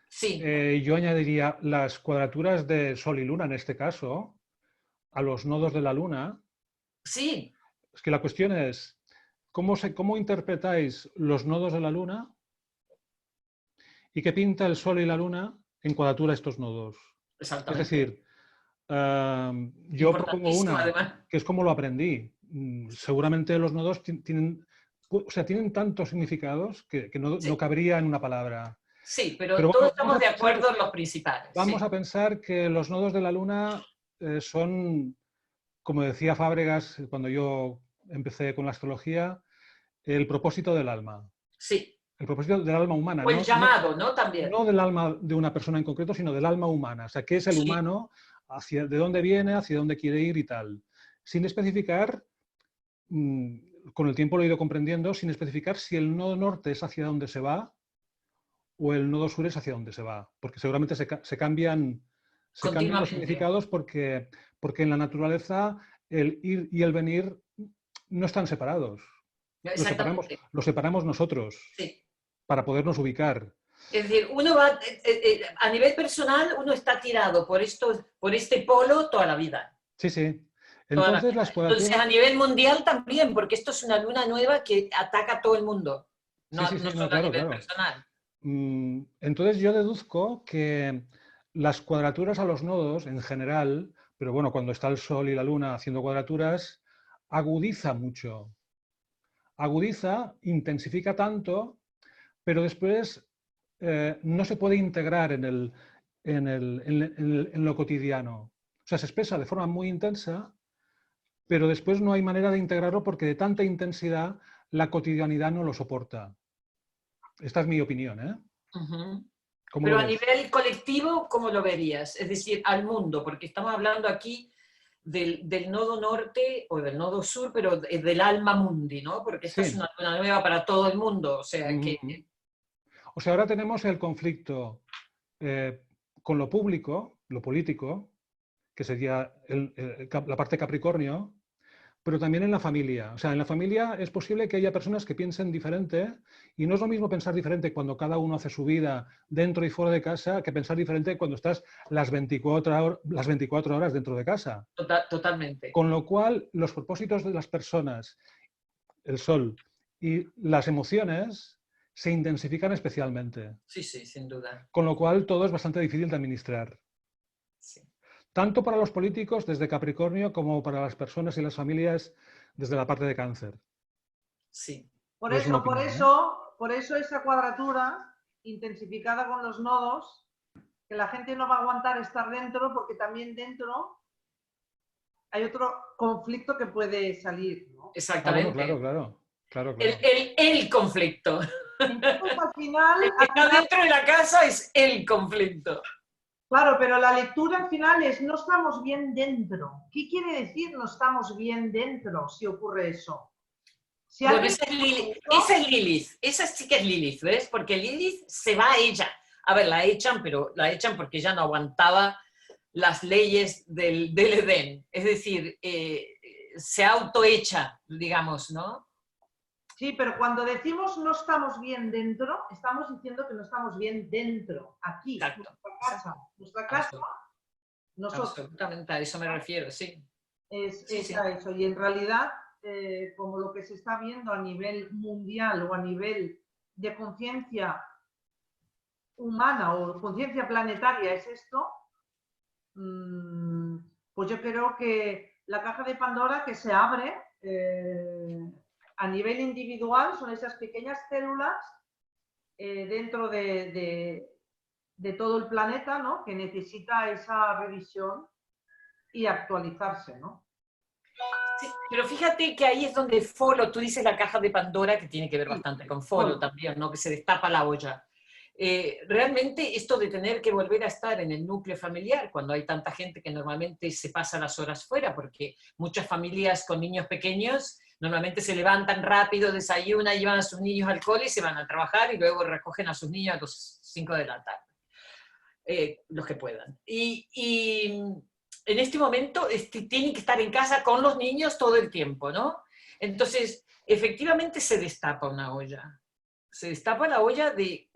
Sí, yo añadiría las cuadraturas de Sol y Luna, en este caso, a los nodos de la Luna. sí. Es que la cuestión es, ¿cómo interpretáis los nodos de la Luna y qué pinta el Sol y la Luna en cuadratura a estos nodos? Es Exactamente. decir, yo propongo Importantísimo, una, además. que es como lo aprendí. Seguramente los nodos tienen tantos significados que no Sí, cabría en una palabra. sí, pero Pero todos bueno, estamos de acuerdo en los principales. vamos Sí, a pensar que los nodos de la Luna son, como decía Fábregas cuando yo empecé con la astrología, el propósito del alma. sí. El propósito del alma humana, O el llamado, ¿no? También. no del alma de una persona en concreto, sino del alma humana. O sea, ¿qué es el Sí, humano? De dónde viene, hacia dónde quiere ir y tal. Sin especificar, con el tiempo lo he ido comprendiendo, sin especificar si el nodo norte es hacia dónde se va o el nodo sur es hacia dónde se va. Porque seguramente se cambian los continuamente. significados porque en la naturaleza el ir y el venir no están separados. Exactamente. Los separamos nosotros Sí. para podernos ubicar. Es decir, uno va, a nivel personal, uno está tirado por este polo toda la vida. Sí, sí. Toda la Entonces vida. las Entonces, a cuadraturas... nivel mundial también, porque esto es una luna nueva que ataca a todo el mundo, Sí, no, sí, no sí, no, solo a claro, nivel claro. personal. Entonces yo deduzco que las cuadraturas a los nodos en general, pero bueno, cuando está el Sol y la Luna haciendo cuadraturas, agudiza mucho. Agudiza, intensifica tanto, pero después no se puede integrar en lo cotidiano. O sea, se expresa de forma muy intensa, pero después no hay manera de integrarlo porque de tanta intensidad la cotidianidad no lo soporta. Esta es mi opinión, ¿eh? Ujú. ¿Cómo lo Pero a ves? nivel colectivo, ¿cómo lo verías? Es decir, al mundo, porque estamos hablando aquí del nodo norte o del nodo sur, pero del alma mundi, ¿no? Porque esta es Sí. una luna nueva para todo el mundo, o sea que... Ujú. O sea, ahora tenemos el conflicto eh, con lo público, lo político, que sería la parte Capricornio, pero también en la familia. O sea, en la familia es posible que haya personas que piensen diferente y no es lo mismo pensar diferente cuando cada uno hace su vida dentro y fuera de casa que pensar diferente cuando estás las 24 horas dentro de casa. Totalmente. Con lo cual, los propósitos de las personas, el sol y las emociones se intensifican especialmente. Sí, sí, sin duda. Con lo cual, todo es bastante difícil de administrar. Sí, Tanto para los políticos desde Capricornio como para las personas y las familias desde la parte de Cáncer. sí. Por Pero es una eso, opinión, ¿eh? por eso esa cuadratura intensificada con los nodos, que la gente no va a aguantar estar dentro porque también dentro hay otro conflicto que puede salir, ¿no? Ah, bueno, claro, Exactamente. claro. Claro, El, claro. el, el conflicto. Entonces, El que está dentro de la casa es el conflicto. claro, pero la lectura al final es no estamos bien dentro. ¿Qué quiere decir no estamos bien dentro si ocurre eso? Si Bueno, alguien esa es ocurre Lilith, eso, esa es Lilith, esa sí que es Lilith, ¿ves? Porque Lilith se va a ella. A ver, la echan, pero la echan porque ya no aguantaba las leyes del Edén. Es decir, se autoecha, digamos, ¿no? sí, pero cuando decimos no estamos bien dentro, estamos diciendo que no estamos bien dentro, aquí, Exacto, exacto. nuestra casa, nosotros. Absolutamente, a eso me refiero, sí. Sí, Es sí. a eso. Y en realidad, como lo que se está viendo a nivel mundial o a nivel de conciencia humana o conciencia planetaria es esto, pues yo creo que la caja de Pandora que se abre a nivel individual son esas pequeñas células dentro de todo el planeta, ¿no? Que necesita esa revisión y actualizarse, ¿no? Sí, pero fíjate que ahí es donde Folo, tú dices la caja de Pandora, que tiene que ver Sí, bastante con Folo solo. también, ¿no? Que se destapa la olla. Realmente esto de tener que volver a estar en el núcleo familiar, cuando hay tanta gente que normalmente se pasa las horas fuera, porque muchas familias con niños pequeños normalmente se levantan rápido, desayunan, llevan a sus niños al cole y se van a trabajar y luego recogen a sus niños a las 5 de la tarde. Los que puedan. Y en este momento tienen que estar en casa con los niños todo el tiempo, ¿no? Entonces, efectivamente se destapa una olla. Se destapa la olla de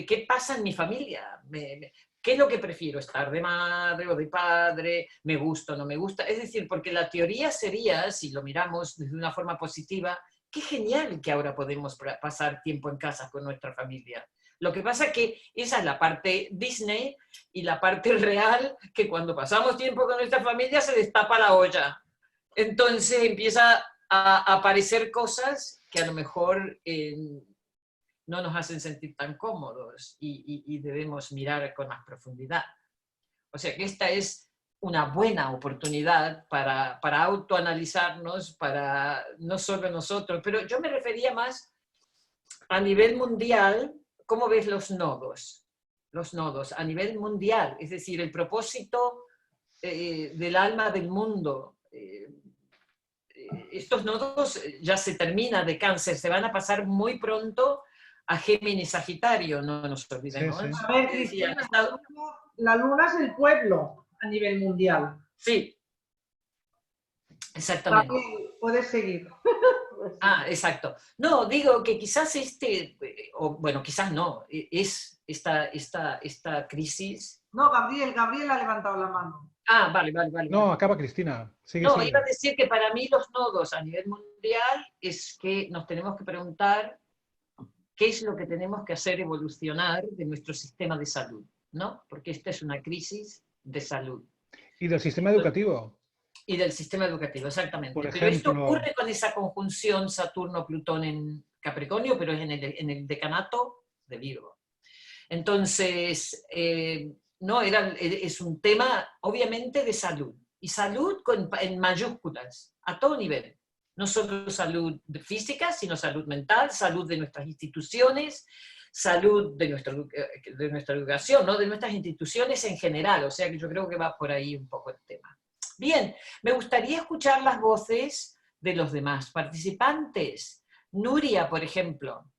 qué pasa en mi familia. ¿Qué es lo que prefiero? ¿Estar de madre o de padre? ¿Me gusta o no me gusta? Es decir, porque la teoría sería, si lo miramos desde una forma positiva, qué genial que ahora podemos pasar tiempo en casa con nuestra familia. Lo que pasa es que esa es la parte Disney y la parte real, que cuando pasamos tiempo con nuestra familia se destapa la olla. Entonces empieza a aparecer cosas que a lo mejor no nos hacen sentir tan cómodos y debemos mirar con más profundidad. O sea que esta es una buena oportunidad para autoanalizarnos, para no solo nosotros, pero yo me refería más a nivel mundial. ¿Cómo ves los nodos? Los nodos a nivel mundial, es decir, el propósito del alma del mundo. Estos nodos ya se terminan de Cáncer, se van a pasar muy pronto a Géminis, Sagitario, no nos olvidemos. Sí, sí. A ver, Cristina, la luna es el pueblo a nivel mundial. Sí, exactamente. También puedes seguir. Ah, exacto. No, digo que quizás o bueno, quizás no, es esta crisis. No, Gabriel ha levantado la mano. Ah, vale. No, acaba Cristina. Sigue, No, sigue. iba a decir que para mí los nodos a nivel mundial es que nos tenemos que preguntar qué es lo que tenemos que hacer evolucionar de nuestro sistema de salud, ¿no? Porque esta es una crisis de salud. ¿Y del sistema educativo? Y del sistema educativo, exactamente. Por Pero esto ejemplo, ocurre con esa conjunción Saturno-Plutón en Capricornio, pero es en el decanato de Virgo. Entonces, no, es un tema obviamente de salud. Y salud en mayúsculas, a todo nivel. No solo salud física, sino salud mental, salud de nuestras instituciones, salud de nuestra educación, ¿no? De nuestras instituciones en general. O sea que yo creo que va por ahí un poco el tema. Bien, me gustaría escuchar las voces de los demás participantes. Nuria, por ejemplo,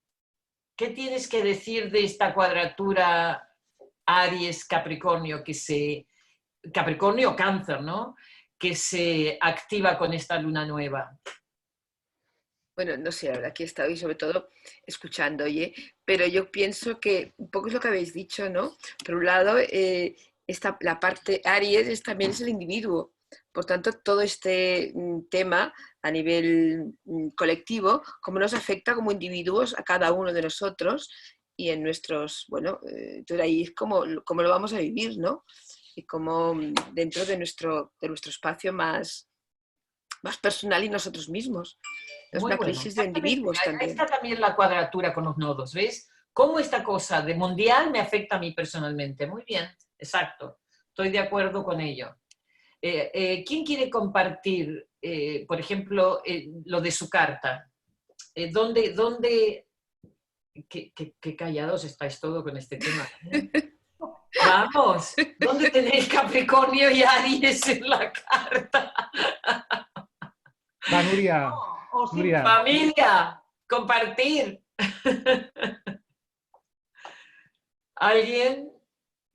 ¿qué tienes que decir de esta cuadratura Aries-Capricornio Capricornio-Cáncer, ¿no? Que se activa con esta luna nueva? Bueno, no sé, la verdad que he estado y sobre todo escuchando, oye, pero yo pienso que un poco es lo que habéis dicho, ¿no? Por un lado, la parte Aries también es el individuo. Por tanto, todo este tema a nivel colectivo, cómo nos afecta como individuos a cada uno de nosotros y en nuestros, bueno, entonces ahí es como lo vamos a vivir, ¿no? Y como dentro de nuestro espacio más personal y nosotros mismos. Es Muy una bueno, crisis de individuos ahí también. está también la cuadratura con los nodos, ¿ves? Cómo esta cosa de mundial me afecta a mí personalmente. Muy bien, exacto. Estoy de acuerdo con ello. ¿Quién quiere compartir, por ejemplo, lo de su carta? ¿Dónde qué callados estáis todos con este tema? Vamos, ¿dónde tenéis Capricornio y Aries en la carta? Va, Nuria. O sí, Nuria. Familia, compartir. ¿Alguien?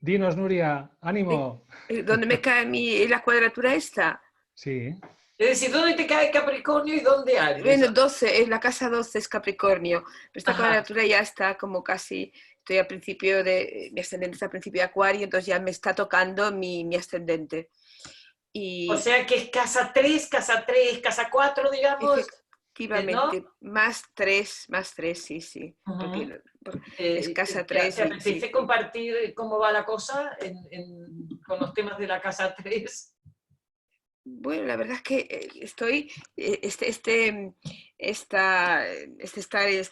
Dinos, Nuria, ánimo. ¿Dónde me cae la cuadratura esta? Sí. Es decir, ¿dónde te cae Capricornio y dónde Aries? Bueno, 12, es la casa 12 es Capricornio. Pero esta Ajá. cuadratura ya está como casi, estoy al principio mi ascendente está al principio de Acuario, entonces ya me está tocando mi ascendente. Y O sea que es casa 3, casa 4, digamos. efectivamente, ¿no? más 3, sí. Uh-huh. Porque es casa 3. ¿Te apetece compartir cómo va la cosa con los temas de la casa 3? Bueno, la verdad es que estoy, este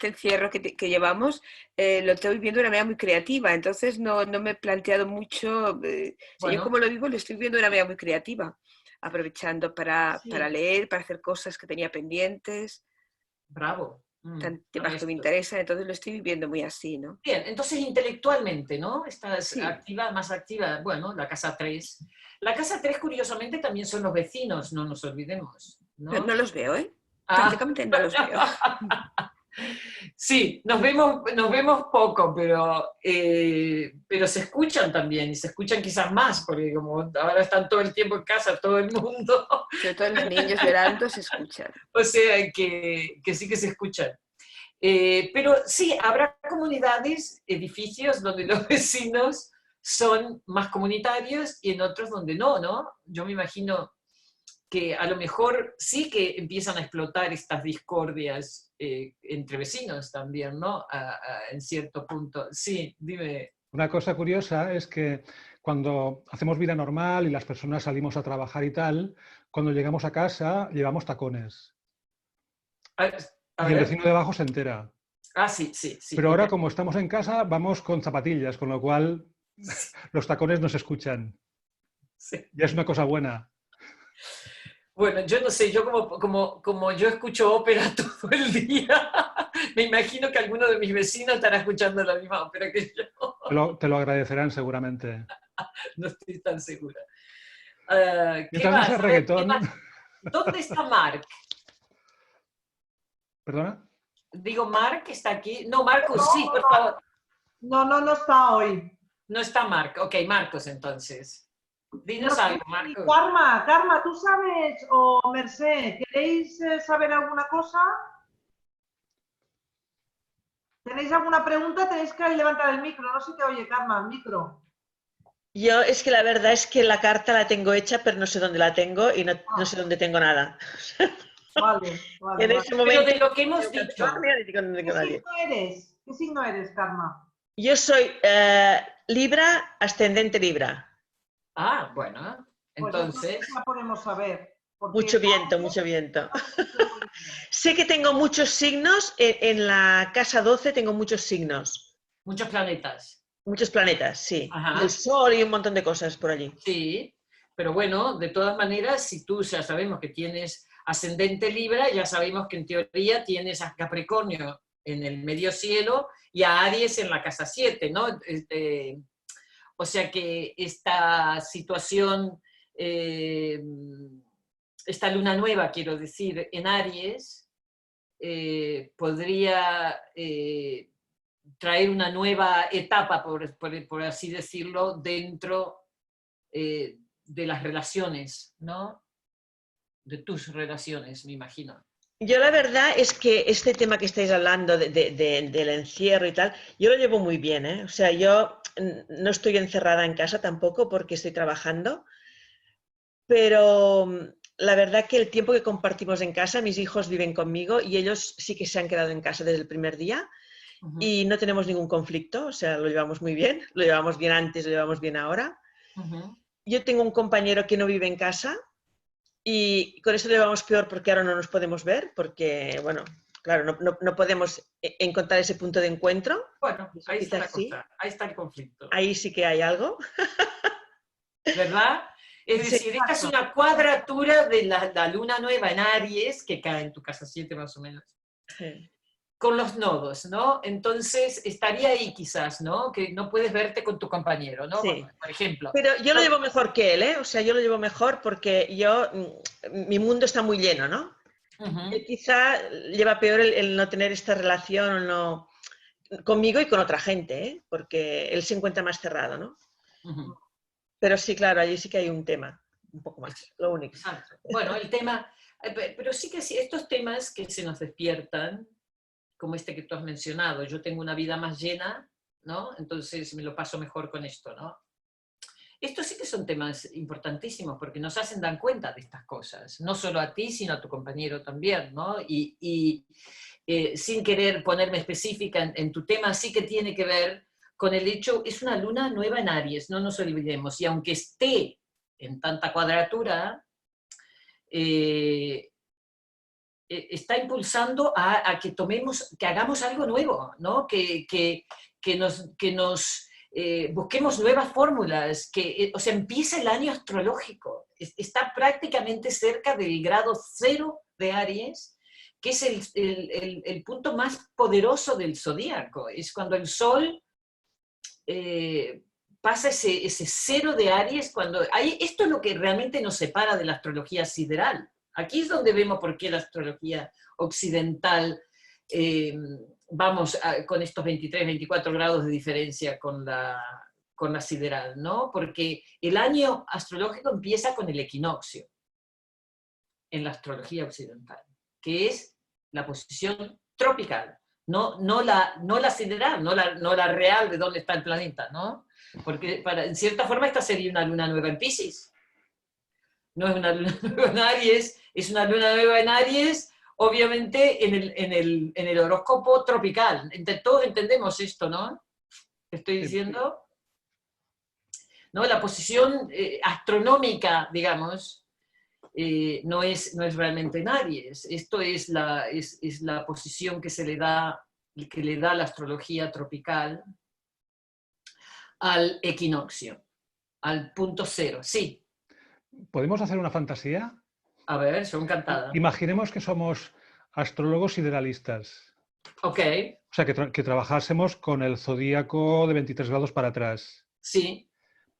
encierro que llevamos, lo estoy viendo de una manera muy creativa, entonces no me he planteado mucho, yo como lo vivo lo estoy viendo de una manera muy creativa, aprovechando para leer, para hacer cosas que tenía pendientes. Bravo. Temas que me interesan, entonces lo estoy viviendo muy así, ¿no? Bien, entonces intelectualmente, ¿no? Estás activa, más activa, bueno, la casa 3. La casa 3, curiosamente, también son los vecinos, no nos olvidemos. No, no los veo, ¿eh? Prácticamente no los veo. Sí, nos vemos poco, pero se escuchan también, y se escuchan quizás más, porque como ahora están todo el tiempo en casa, todo el mundo, Sobre todo los niños llorando se escuchan. o sea que sí que se escuchan. Pero sí, habrá comunidades, edificios donde los vecinos son más comunitarios y en otros donde no, ¿no? Yo me imagino que a lo mejor sí que empiezan a explotar estas discordias entre vecinos también, ¿no? En cierto punto. Sí, dime. Una cosa curiosa es que cuando hacemos vida normal y las personas salimos a trabajar y tal, cuando llegamos a casa llevamos tacones. A Y el ver. vecino de abajo se entera. Ah, sí, sí, sí. Pero ahora, como estamos en casa, vamos con zapatillas, con lo cual los tacones no se escuchan. Sí. Ya es una cosa buena. Bueno, yo no sé, yo como yo escucho ópera todo el día, me imagino que alguno de mis vecinos estará escuchando la misma ópera que yo. Te lo agradecerán seguramente. No estoy tan segura. ¿Qué Mientras no más? sea A ver, ¿qué reggaetón. más? ¿Dónde está Marc? ¿Perdona? Digo, Marc está aquí. No, Marcos, sí, por favor. No está hoy. No está Marc. Ok, Marcos, entonces. Dinos No sé, algo, Marcos. Karma, ¿tú sabes o Mercé, queréis saber alguna cosa? ¿Tenéis alguna pregunta? Tenéis que levantar el micro. No se te oye, Karma, el micro. Yo es que la verdad es que la carta la tengo hecha, pero no sé dónde la tengo y no sé dónde tengo nada. Vale. En ese Pero momento, de lo que hemos dicho. ¿Qué signo eres, Karma? Yo soy Libra, ascendente Libra. Ah, bueno. Entonces. Pues ya podemos saber. Mucho viento, mucho viento. Sé que tengo muchos signos, en la casa 12 tengo muchos signos. Muchos planetas. Muchos planetas, sí. Ajá. Y el Sol y un montón de cosas por allí. Sí, pero bueno, de todas maneras, si tú ya sabemos que tienes ascendente Libra, ya sabemos que en teoría tienes a Capricornio en el medio cielo y a Aries en la casa 7, ¿no? O sea que esta situación, esta luna nueva, quiero decir, en Aries, podría traer una nueva etapa, por así decirlo, dentro de las relaciones, ¿no? De tus relaciones, me imagino. Yo la verdad es que este tema que estáis hablando del encierro y tal, yo lo llevo muy bien, ¿eh? O sea, yo no estoy encerrada en casa tampoco porque estoy trabajando, pero la verdad que el tiempo que compartimos en casa, mis hijos viven conmigo y ellos sí que se han quedado en casa desde el primer día y no tenemos ningún conflicto, o sea, lo llevamos muy bien, lo llevamos bien antes, lo llevamos bien ahora. Yo tengo un compañero que no vive en casa y con eso lo llevamos peor porque ahora no nos podemos ver, porque, bueno, claro, no podemos encontrar ese punto de encuentro. Bueno, ahí está la cosa, ahí está el conflicto. Ahí sí que hay algo. ¿Verdad? Es decir, esta es una cuadratura de la luna nueva en Aries, que cae en tu casa 7 más o menos, Sí. con los nodos, ¿no? Entonces estaría ahí quizás, ¿no? Que no puedes verte con tu compañero, ¿no? Sí. Por ejemplo. Pero yo lo llevo mejor que él, ¿eh? O sea, yo lo llevo mejor porque mi mundo está muy lleno, ¿no? Él quizá lleva peor el no tener esta relación no, conmigo y con otra gente, ¿eh? Porque él se encuentra más cerrado, ¿no? Pero sí, claro, allí sí que hay un tema, un poco más, lo único. Exacto. Bueno, el tema, pero sí que sí, estos temas que se nos despiertan, como este que tú has mencionado, yo tengo una vida más llena, ¿no? Entonces me lo paso mejor con esto, ¿no? Estos sí que son temas importantísimos porque nos hacen dar cuenta de estas cosas, no solo a ti, sino a tu compañero también, ¿no? Y sin querer ponerme específica en tu tema, sí que tiene que ver con el hecho, es una luna nueva en Aries, no nos olvidemos, y aunque esté en tanta cuadratura, está impulsando a que hagamos algo nuevo, ¿no? Que nos busquemos nuevas fórmulas, o sea, empieza el año astrológico, está prácticamente cerca del grado 0 de Aries, que es el punto más poderoso del zodíaco, es cuando el Sol pasa ese 0 de Aries, esto es lo que realmente nos separa de la astrología sideral. Aquí es donde vemos por qué la astrología occidental vamos con estos 23, 24 grados de diferencia con la sideral, ¿no? Porque el año astrológico empieza con el equinoccio en la astrología occidental, que es la posición tropical, no la sideral, no la real de dónde está el planeta, ¿no? Porque en cierta forma esta sería una luna nueva en Piscis. No es una luna nueva en Aries, es una luna nueva en Aries, obviamente en el horóscopo tropical. Todos entendemos esto, ¿no? ¿Estoy diciendo? ¿No? La posición astronómica, digamos, no es realmente en Aries. Esto es la posición que le da la astrología tropical al equinoccio, al punto cero. Sí. ¿Podemos hacer una fantasía? A ver, soy encantada. Imaginemos que somos astrólogos sideralistas. Ok. O sea, que trabajásemos con el zodíaco de 23 grados para atrás. Sí.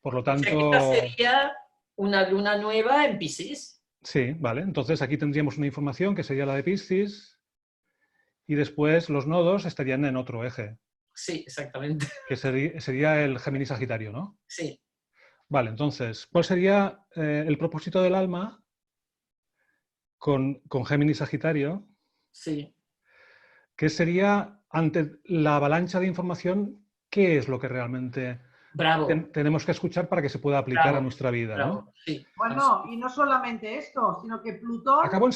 Por lo O sea, tanto... que esta sería una luna nueva en Piscis. Sí, vale. Entonces aquí tendríamos una información que sería la de Piscis y después los nodos estarían en otro eje. Sí, exactamente. Que sería el Géminis Sagitario, ¿no? Sí. Vale, entonces, ¿cuál sería el propósito del alma con Géminis Sagitario? Sí. ¿Qué sería, ante la avalancha de información, qué es lo que realmente Bravo. tenemos que escuchar para que se pueda aplicar a nuestra vida? Bravo. ¿no? Sí. Bueno, y no solamente esto, sino que Plutón... Acabo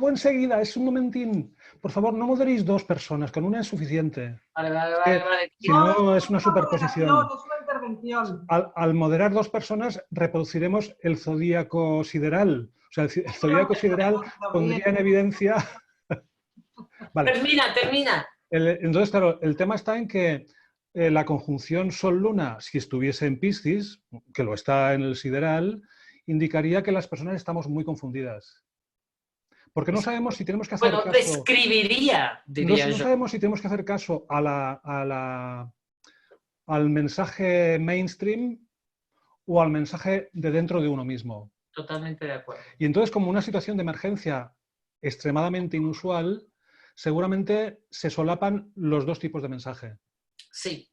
enseguida, es un momentín. Por favor, no moderéis dos personas, con una es suficiente. Vale. Si no, es una superposición. Es una intervención. Al moderar dos personas, reproduciremos el zodíaco sideral. O sea, el zodíaco sideral pondría en evidencia... Vale. Termina. Entonces, claro, el tema está en que la conjunción Sol-Luna, si estuviese en Piscis, que lo está en el sideral, indicaría que las personas estamos muy confundidas. Porque no sabemos si tenemos que hacer caso... describiría, diría no yo. sabemos si tenemos que hacer caso al mensaje mainstream o al mensaje de dentro de uno mismo. Totalmente de acuerdo. Y entonces, como una situación de emergencia extremadamente inusual, seguramente se solapan los dos tipos de mensaje. Sí.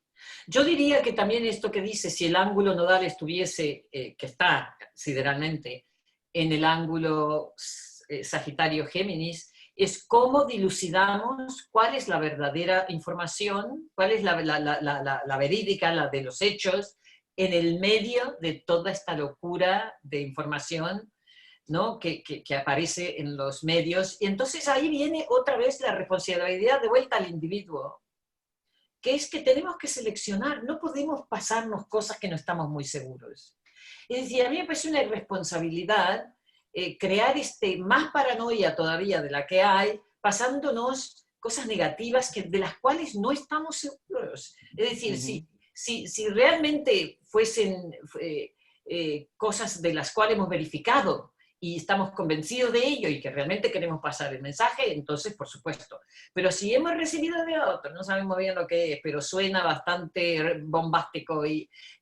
Yo diría que también esto que dice, si el ángulo nodal estuviese, que está sideralmente, en el ángulo Sagitario-Géminis, es cómo dilucidamos cuál es la verdadera información, cuál es la verídica, la de los hechos, en el medio de toda esta locura de información, ¿no? que aparece en los medios. Y entonces ahí viene otra vez la responsabilidad de vuelta al individuo, que es que tenemos que seleccionar, no podemos pasarnos cosas que no estamos muy seguros. Es decir, a mí me parece una irresponsabilidad crear más paranoia todavía de la que hay, pasándonos cosas negativas de las cuales no estamos seguros. Es decir, si realmente fuesen cosas de las cuales hemos verificado y estamos convencidos de ello y que realmente queremos pasar el mensaje, entonces, por supuesto. Pero si hemos recibido de otro, no sabemos bien lo que es, pero suena bastante bombástico,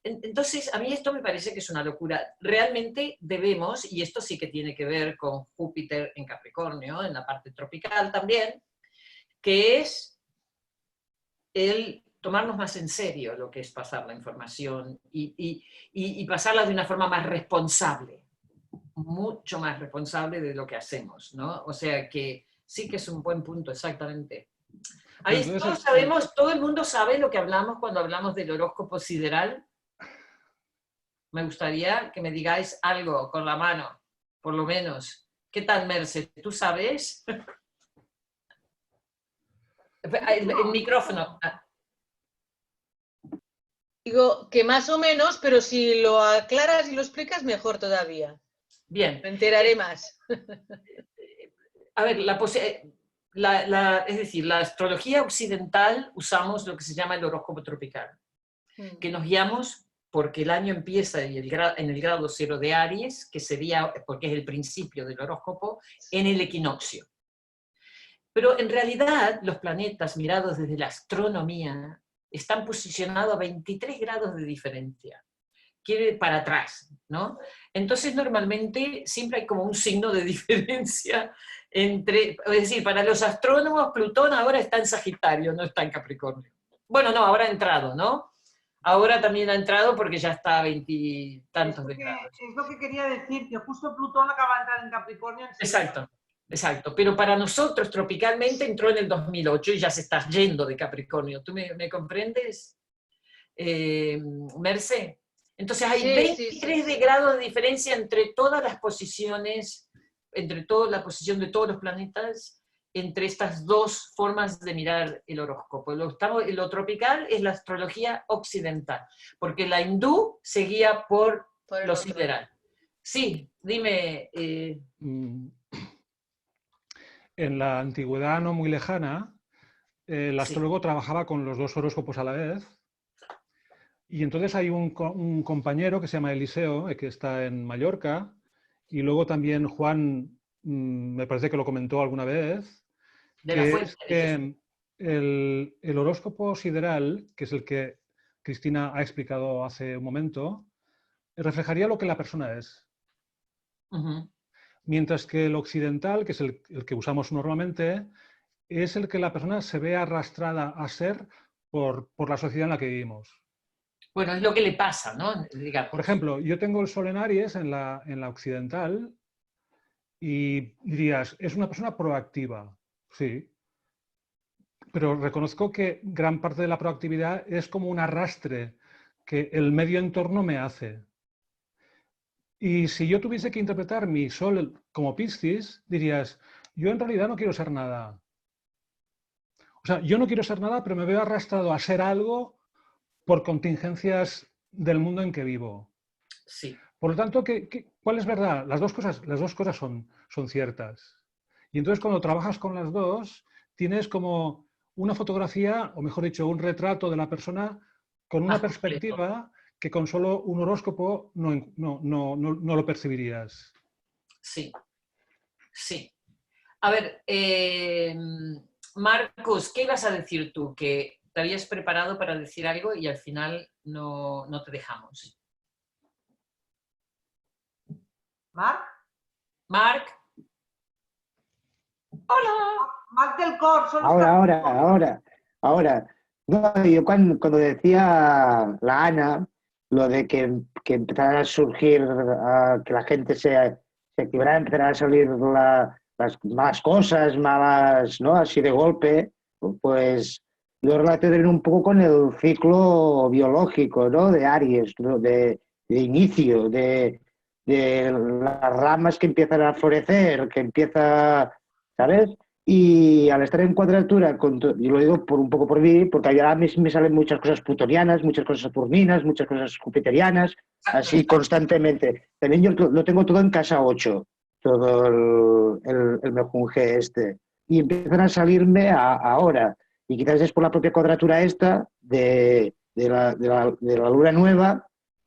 entonces a mí esto me parece que es una locura. Realmente debemos, y esto sí que tiene que ver con Júpiter en Capricornio, en la parte tropical también, que es el tomarnos más en serio lo que es pasar la información y pasarla de una forma más responsable, mucho más responsable de lo que hacemos, ¿no? O sea que sí que es un buen punto, exactamente. Ahí entonces, todos sabemos, todo el mundo sabe lo que hablamos cuando hablamos del horóscopo sideral. Me gustaría que me digáis algo con la mano, por lo menos. ¿Qué tal, Merce? ¿Tú sabes? El micrófono. Digo que más o menos, pero si lo aclaras y lo explicas, mejor todavía. Bien. Me enteraré más. A ver, es decir, la astrología occidental usamos lo que se llama el horóscopo tropical, que nos guiamos porque el año empieza en el grado 0 de Aries, que sería, porque es el principio del horóscopo, en el equinoccio. Pero en realidad los planetas mirados desde la astronomía están posicionados a 23 grados de diferencia. quiere para atrás, ¿no? Entonces normalmente siempre hay como un signo de diferencia entre, es decir, para los astrónomos Plutón ahora está en Sagitario, no está en Capricornio. Bueno, no, ahora ha entrado, ¿no? Ahora también ha entrado porque ya está a 20 tantos de grados. Es lo que quería decir, que justo Plutón acaba de entrar en Capricornio. Exacto, exacto. Pero para nosotros tropicalmente entró en el 2008 y ya se está yendo de Capricornio. ¿Tú me comprendes, Merce? Entonces hay 23 de grados de diferencia entre todas las posiciones, entre toda la posición de todos los planetas, entre estas dos formas de mirar el horóscopo. Lo tropical es la astrología occidental, porque la hindú se guía por lo sideral. Sí, dime. En la antigüedad no muy lejana, el astrólogo trabajaba con los dos horóscopos a la vez. Y entonces hay un compañero que se llama Eliseo, que está en Mallorca, y luego también Juan, me parece que lo comentó alguna vez, de la fuente, que el horóscopo sideral, que es el que Cristina ha explicado hace un momento, reflejaría lo que la persona es. Mientras que el occidental, que es el que usamos normalmente, es el que la persona se ve arrastrada a ser por la sociedad en la que vivimos. Bueno, es lo que le pasa, ¿no? Digamos. Por ejemplo, yo tengo el Sol en Aries en la occidental y dirías, es una persona proactiva, sí. Pero reconozco que gran parte de la proactividad es como un arrastre que el medio entorno me hace. Y si yo tuviese que interpretar mi Sol como Piscis, dirías, yo en realidad no quiero ser nada. O sea, yo no quiero ser nada, pero me veo arrastrado a ser algo por contingencias del mundo en que vivo. Sí. Por lo tanto, ¿cuál es verdad? Las dos cosas son ciertas. Y entonces cuando trabajas con las dos, tienes como una fotografía, o mejor dicho, un retrato de la persona con una perspectiva que con solo un horóscopo no lo percibirías. Sí, sí. A ver, Marcos, ¿qué ibas a decir tú? Que te habías preparado para decir algo y al final no te dejamos. ¿Marc? Marc. Hola. Marc del Cor. Ahora. No, yo cuando decía la Ana, lo de que empezaran a surgir, que la gente se activara, empezarán a salir las malas cosas, ¿no? Así de golpe, pues lo relaciono un poco con el ciclo biológico, ¿no? De Aries, ¿no? De inicio, de las ramas que empiezan a florecer, que empieza, ¿sabes? Y al estar en cuadratura, y lo digo un poco por mí, porque ahora me salen muchas cosas plutonianas, muchas cosas saturninas, muchas cosas jupiterianas, así constantemente. También yo lo tengo todo en casa 8, todo el mejunje este. Y empiezan a salirme ahora. Y quizás es por la propia cuadratura esta de la luna nueva,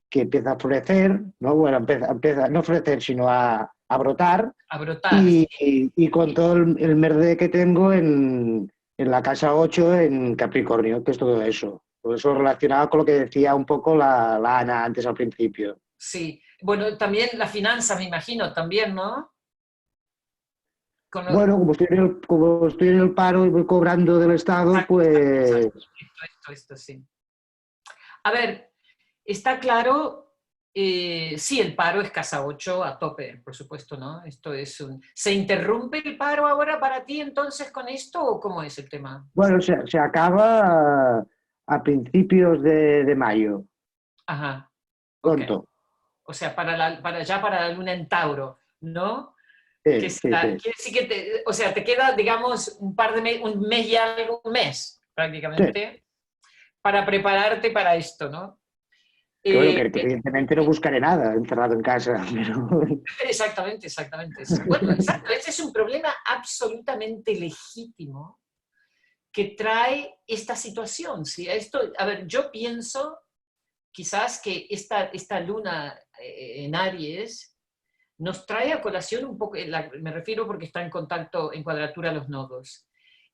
que empieza a florecer, ¿no? Bueno, empieza no a florecer, sino a brotar. A brotar. Y con todo el merde que tengo en la casa 8 en Capricornio, que es todo eso. Todo eso relacionado con lo que decía un poco la Ana antes al principio. Sí. Bueno, también la finanza, me imagino, también, ¿no? Bueno, como estoy en el paro y voy cobrando del Estado, pues... Esto, sí. A ver, está claro... sí, el paro es casa 8 a tope, por supuesto, ¿no? Esto es ¿Se interrumpe el paro ahora para ti entonces con esto o cómo es el tema? Bueno, se acaba a principios de mayo. Ajá. Pronto. Okay. O sea, para la luna en Tauro, ¿no? Sí, Quiere decir que o sea, te queda, digamos, un mes y algo, un mes, prácticamente, para prepararte para esto, ¿no? Que bueno, que evidentemente no buscaré nada encerrado en casa. Pero... Exactamente. Bueno, exacto, ese es un problema absolutamente legítimo que trae esta situación. ¿Sí? A ver, yo pienso quizás que esta luna en Aries nos trae a colación un poco, me refiero porque está en contacto, en cuadratura los nodos.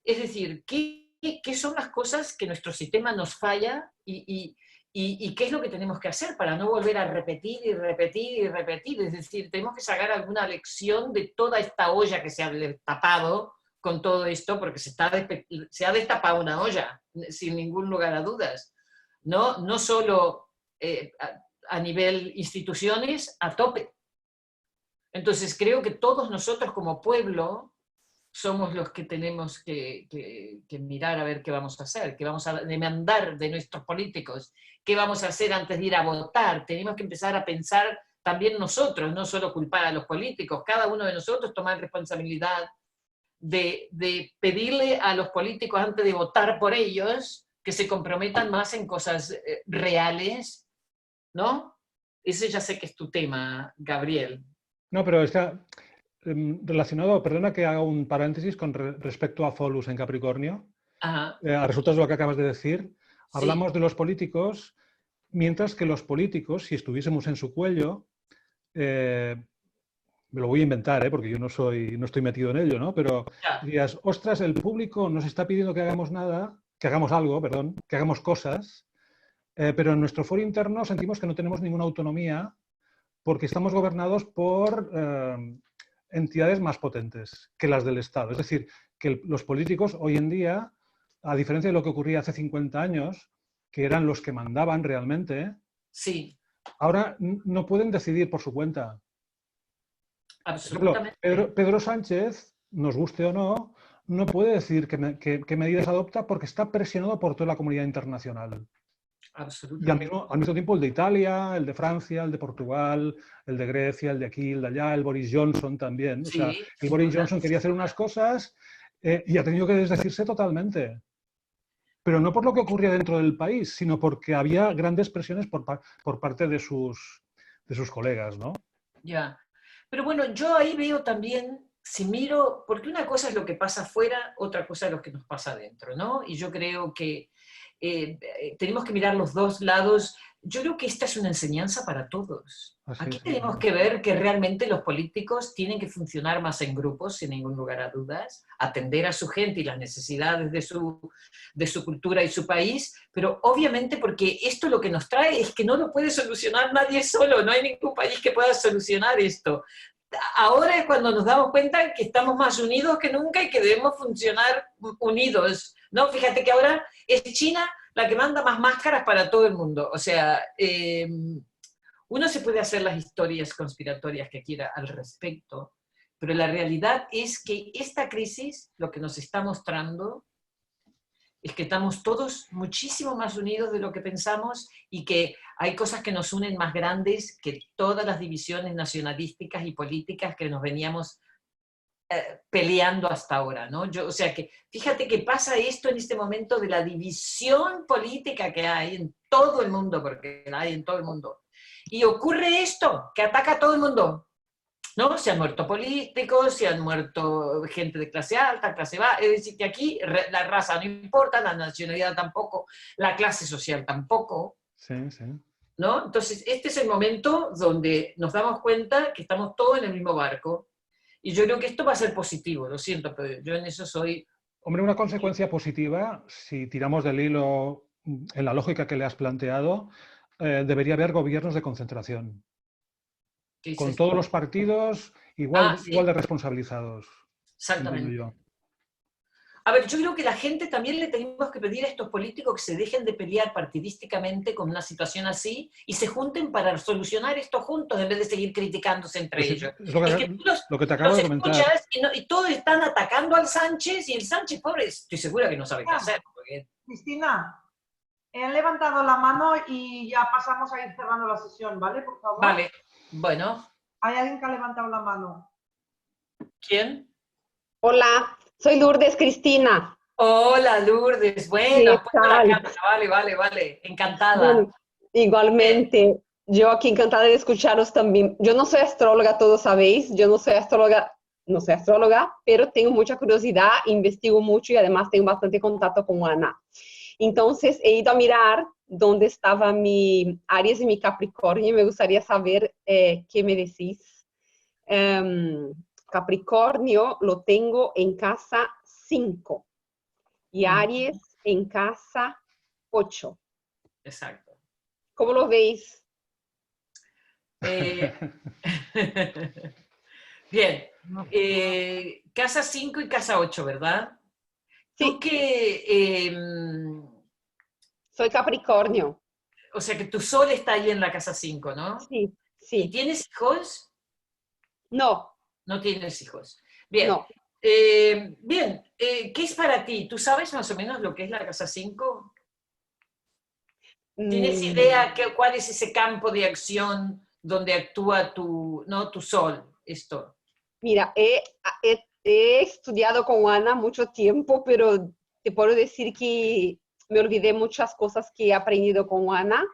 Es decir, ¿qué son las cosas que nuestro sistema nos falla y ¿Y qué es lo que tenemos que hacer para no volver a repetir y repetir y repetir? Es decir, tenemos que sacar alguna lección de toda esta olla que se ha destapado con todo esto, porque se ha destapado una olla, sin ningún lugar a dudas. No solo a nivel instituciones, a tope. Entonces creo que todos nosotros como pueblo somos los que tenemos que mirar a ver qué vamos a hacer, qué vamos a demandar de nuestros políticos, qué vamos a hacer antes de ir a votar. Tenemos que empezar a pensar también nosotros, no solo culpar a los políticos, cada uno de nosotros tomar responsabilidad de pedirle a los políticos antes de votar por ellos que se comprometan más en cosas reales, ¿no? Ese ya sé que es tu tema, Gabriel. No, pero está relacionado, perdona que haga un paréntesis con respecto a Folus en Capricornio. Ajá. A resultas de lo que acabas de decir, Sí. hablamos de los políticos, mientras que los políticos, si estuviésemos en su cuello, me lo voy a inventar, porque yo no estoy metido en ello, ¿no? Pero Ya. dirías, ostras, el público nos está pidiendo que hagamos algo, que hagamos cosas, pero en nuestro foro interno sentimos que no tenemos ninguna autonomía porque estamos gobernados por entidades más potentes que las del Estado. Es decir, que los políticos hoy en día, a diferencia de lo que ocurría hace 50 años, que eran los que mandaban realmente, Sí, ahora no pueden decidir por su cuenta. Por ejemplo, absolutamente. Pedro Sánchez, nos guste o no, no puede decir qué medidas adopta porque está presionado por toda la comunidad internacional. Y Absolutamente. al mismo tiempo el de Italia, el de Francia, el de Portugal, el de Grecia, el de aquí, el de allá, el Boris Johnson también. O sea, Sí, el sin Boris duda. Johnson quería hacer unas cosas y ha tenido que desdecirse totalmente. Pero no por lo que ocurría dentro del país, sino porque había grandes presiones por parte de sus colegas, ¿no? Ya. Pero bueno, yo ahí veo también, si miro, porque una cosa es lo que pasa afuera, otra cosa es lo que nos pasa adentro, ¿no? Y yo creo que tenemos que mirar los dos lados. Yo creo que esta es una enseñanza para todos. Así Aquí es. tenemos que ver que realmente los políticos tienen que funcionar más en grupos, sin ningún lugar a dudas, atender a su gente y las necesidades de su cultura y su país, pero obviamente porque esto lo que nos trae es que no lo puede solucionar nadie solo, no hay ningún país que pueda solucionar esto. Ahora es cuando nos damos cuenta que estamos más unidos que nunca y que debemos funcionar unidos, ¿no? Fíjate que ahora es China la que manda más máscaras para todo el mundo. O sea, uno se puede hacer las historias conspiratorias que quiera al respecto, pero la realidad es que esta crisis lo que nos está mostrando es que estamos todos muchísimo más unidos de lo que pensamos y que hay cosas que nos unen más grandes que todas las divisiones nacionalísticas y políticas que nos veníamos peleando hasta ahora, ¿no? O sea que fíjate que pasa esto en este momento de la división política que hay en todo el mundo, porque la hay en todo el mundo. Y ocurre esto, que ataca a todo el mundo, ¿no? Se han muerto políticos, se han muerto gente de clase alta, clase baja, es decir, que aquí la raza no importa, la nacionalidad tampoco, la clase social tampoco, Sí, sí. ¿no? Entonces, este es el momento donde nos damos cuenta que estamos todos en el mismo barco, y yo creo que esto va a ser positivo, lo siento, pero yo en eso soy... Hombre, una consecuencia positiva, si tiramos del hilo en la lógica que le has planteado, debería haber gobiernos de concentración, ¿Qué con dices todos tú? los partidos igual Sí, de responsabilizados, entiendo exactamente. yo. A ver, yo creo que la gente también le tenemos que pedir a estos políticos que se dejen de pelear partidísticamente con una situación así y se junten para solucionar esto juntos en vez de seguir criticándose entre Pues ellos. es Es que tú lo que te acabo los de comentar. escuchas y todos están atacando al Sánchez y el Sánchez, pobre, estoy segura que no sabe qué hacer. Porque... Cristina, han levantado la mano y ya pasamos a ir cerrando la sesión, ¿vale? Por favor. Vale, bueno. ¿Hay alguien que ha levantado la mano? ¿Quién? Hola, soy Lourdes Cristina. Hola, Lourdes. Bueno, ¿Qué has puesto la tal? cámara. Vale. Encantada. Bueno, igualmente, yo aquí encantada de escucharos también. Yo no soy astróloga, todos sabéis, yo no soy astróloga, pero tengo mucha curiosidad, investigo mucho y además tengo bastante contacto con Ana. Entonces he ido a mirar dónde estaba mi Aries y mi Capricornio y me gustaría saber qué me decís. Capricornio lo tengo en casa 5 y Aries en casa 8. Exacto. ¿Cómo lo veis? Eh, Bien, casa 5 y casa 8, ¿verdad? Sí, Tú que, soy Capricornio. o sea que tu sol está ahí en la casa 5, ¿no? Sí, ¿Y sí. tienes hijos? No, No tienes hijos. Bien, no. bien, ¿qué es para ti? ¿Tú sabes más o menos lo que es la casa 5? ¿Tienes Mm, idea cuál es ese campo de acción donde actúa tu, ¿no? Tu sol? Esto. Mira, he estudiado con Ana mucho tiempo, pero te puedo decir que me olvidé muchas cosas que he aprendido con Ana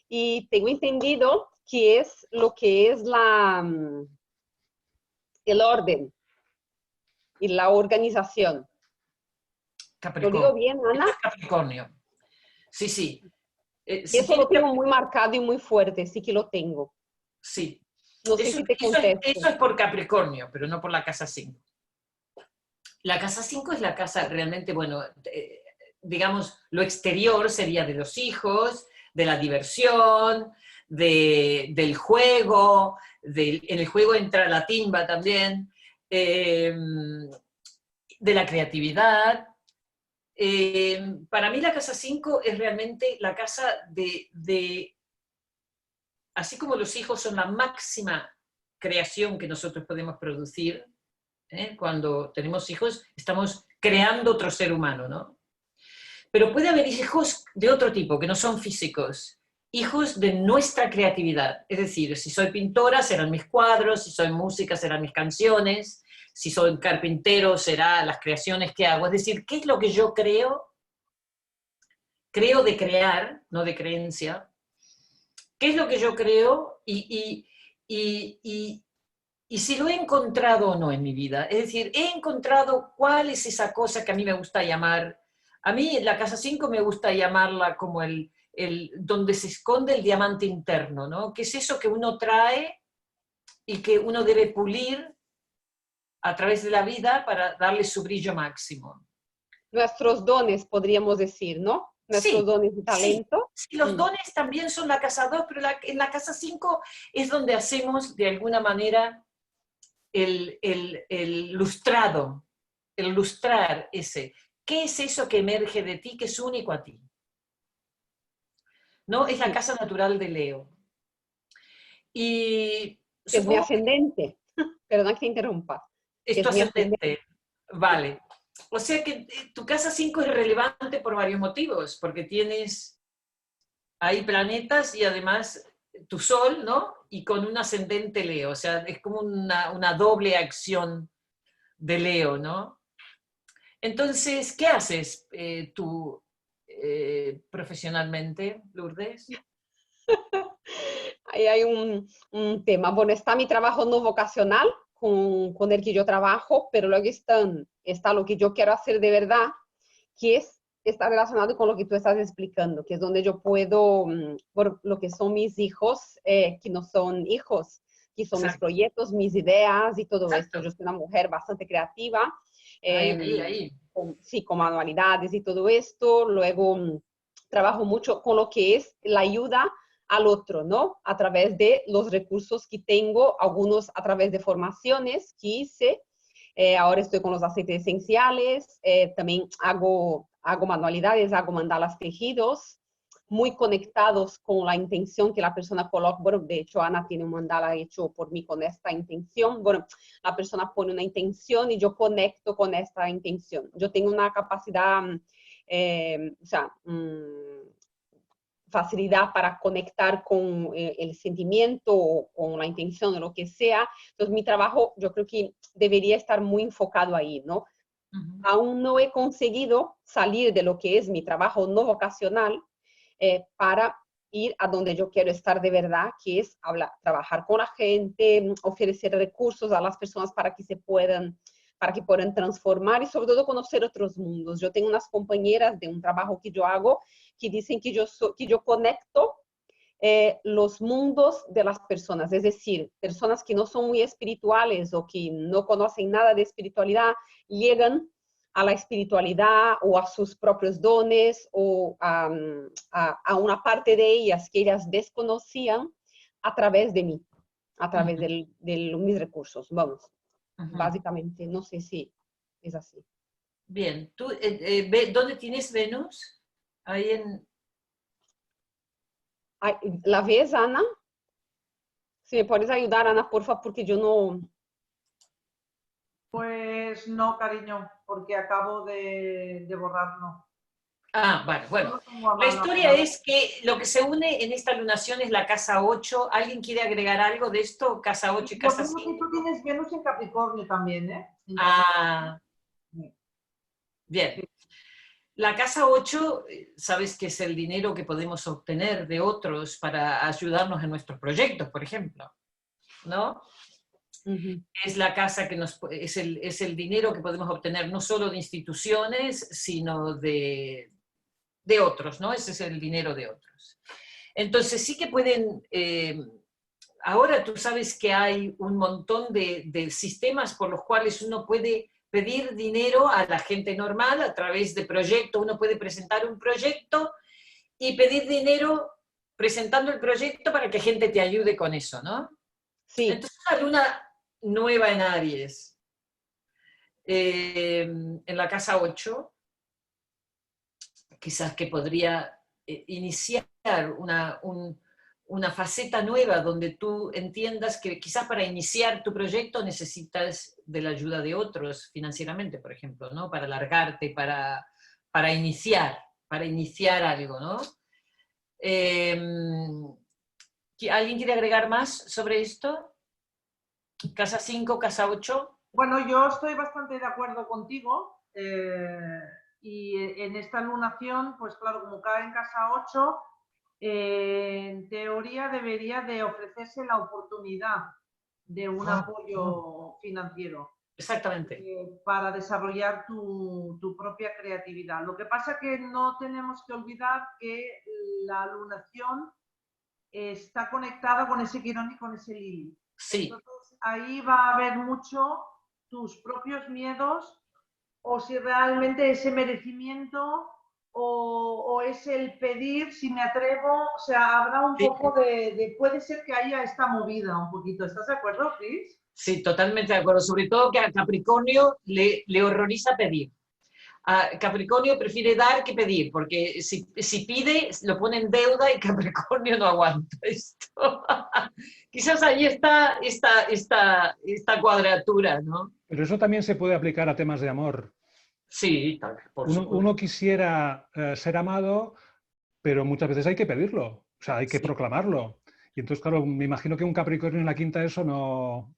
y tengo entendido que es lo que es el orden y la organización. ¿Lo digo Capricornio. bien, Ana? Esto es Capricornio. Sí, sí. Y Si eso lo tienes tengo muy marcado y muy fuerte, sí que lo tengo. sí. No sé si te Eso contesto. es por Capricornio, pero no por la casa 5. La casa 5 es la casa realmente, bueno, digamos, lo exterior sería de los hijos, de la diversión, del juego, en el juego entra la timba también, de la creatividad. Para mí la casa 5 es realmente la casa así como los hijos son la máxima creación que nosotros podemos producir, cuando tenemos hijos, estamos creando otro ser humano, ¿no? Pero puede haber hijos de otro tipo, que no son físicos, hijos de nuestra creatividad. Es decir, si soy pintora, serán mis cuadros, si soy música, serán mis canciones, si soy carpintero, serán las creaciones que hago. Es decir, ¿qué es lo que yo creo? Creo de crear, no de creencia. ¿Qué es lo que yo creo? Y si lo he encontrado o no en mi vida. Es decir, he encontrado cuál es esa cosa que a mí me gusta llamar. A mí la casa 5 me gusta llamarla como donde se esconde el diamante interno, ¿no? Que es eso que uno trae y que uno debe pulir a través de la vida para darle su brillo máximo. Nuestros dones, podríamos decir, ¿no? Nuestros Sí, dones y sí. talento. Sí, los dones también son la casa 2, pero en la casa 5 es donde hacemos de alguna manera el lustrado, el lustrar ese. ¿Qué es eso que emerge de ti, que es único a ti? ¿No? Es la Sí, casa natural de Leo. Y que es mi supongo que ascendente. Perdón que te interrumpa. Que es tu es mi ascendente. ascendente. Vale. O sea que tu casa 5 es relevante por varios motivos, porque tienes ahí planetas y además tu sol, ¿no? Y con un ascendente Leo. O sea, es como una doble acción de Leo, ¿no? Entonces, ¿qué haces tú profesionalmente, Lourdes? Ahí hay un tema. Bueno, está mi trabajo no vocacional con el que yo trabajo, pero luego está lo que yo quiero hacer de verdad, que está relacionado con lo que tú estás explicando, que es donde yo puedo, por lo que son mis hijos, que no son hijos, que son mis Exacto, proyectos, mis ideas y todo esto. exacto. Yo soy una mujer bastante creativa, Ahí. sí, con manualidades y todo esto. Luego trabajo mucho con lo que es la ayuda al otro, ¿no? A través de los recursos que tengo, algunos a través de formaciones que hice. Ahora estoy con los aceites esenciales, también hago manualidades, hago mandalas tejidos, muy conectados con la intención que la persona coloca. Bueno, de hecho, Ana tiene un mandala hecho por mí con esta intención. Bueno, la persona pone una intención y yo conecto con esta intención. Yo tengo una capacidad, o sea, facilidad para conectar con el sentimiento o con la intención o lo que sea. Entonces, mi trabajo yo creo que debería estar muy enfocado ahí, ¿no? Aún no he conseguido salir de lo que es mi trabajo no vocacional para ir a donde yo quiero estar de verdad, que es trabajar con la gente, ofrecer recursos a las personas para que puedan transformar y sobre todo conocer otros mundos. Yo tengo unas compañeras de un trabajo que yo hago que dicen que yo conecto los mundos de las personas, es decir, personas que no son muy espirituales o que no conocen nada de espiritualidad, llegan a la espiritualidad o a sus propios dones o a una parte de ellas que ellas desconocían a través de mí, a través de mis recursos, vamos, básicamente. No sé si es así. Bien, ¿tú dónde tienes Venus? Ahí en... ¿La ves, Ana? Si me puedes ayudar, Ana, porfa, porque yo no... Pues no, cariño, porque acabo de borrarlo. Ah, vale, bueno. No lo tengo a La mano historia ahora. es que lo que se une en esta lunación es la casa 8. ¿Alguien quiere agregar algo de esto? Casa 8 y Yo casa creo que 5. tú tienes Venus en Capricornio también, ¿eh? Ah, Sí. bien. La casa 8, sabes que es el dinero que podemos obtener de otros para ayudarnos en nuestros proyectos, por ejemplo, ¿no? Es la casa que es el dinero que podemos obtener no solo de instituciones, sino de otros, ¿no? Ese es el dinero de otros. Entonces sí que pueden... ahora tú sabes que hay un montón de sistemas por los cuales uno puede pedir dinero a la gente normal a través de proyectos. Uno puede presentar un proyecto y pedir dinero presentando el proyecto para que gente te ayude con eso, ¿no? Sí. Entonces una luna nueva en Aries, en la casa 8, quizás que podría iniciar una faceta nueva donde tú entiendas que quizás para iniciar tu proyecto necesitas de la ayuda de otros financieramente, por ejemplo, ¿no? Para alargarte, para iniciar algo, ¿no? ¿Alguien quiere agregar más sobre esto? ¿Casa 5, casa 8? Bueno, yo estoy bastante de acuerdo contigo y en esta lunación, pues claro, como cae en casa 8, en teoría debería de ofrecerse la oportunidad de un apoyo financiero. Exactamente. Para desarrollar tu propia creatividad. Lo que pasa es que no tenemos que olvidar que la lunación está conectada con ese Quirón y con ese Lilith. Sí. Entonces, ahí va a haber mucho tus propios miedos o si realmente ese merecimiento o es el pedir, si me atrevo, o sea, habrá un poco puede ser que haya esta movida un poquito. ¿Estás de acuerdo, Chris? Sí, totalmente de acuerdo. Sobre todo que a Capricornio le horroriza pedir. A Capricornio prefiere dar que pedir, porque si pide, lo pone en deuda y Capricornio no aguanta esto. Quizás ahí está esta cuadratura, ¿no? Pero eso también se puede aplicar a temas de amor. Sí, por supuesto. Uno quisiera ser amado, pero muchas veces hay que pedirlo, o sea, hay que proclamarlo. Y entonces, claro, me imagino que un Capricornio en la quinta eso no.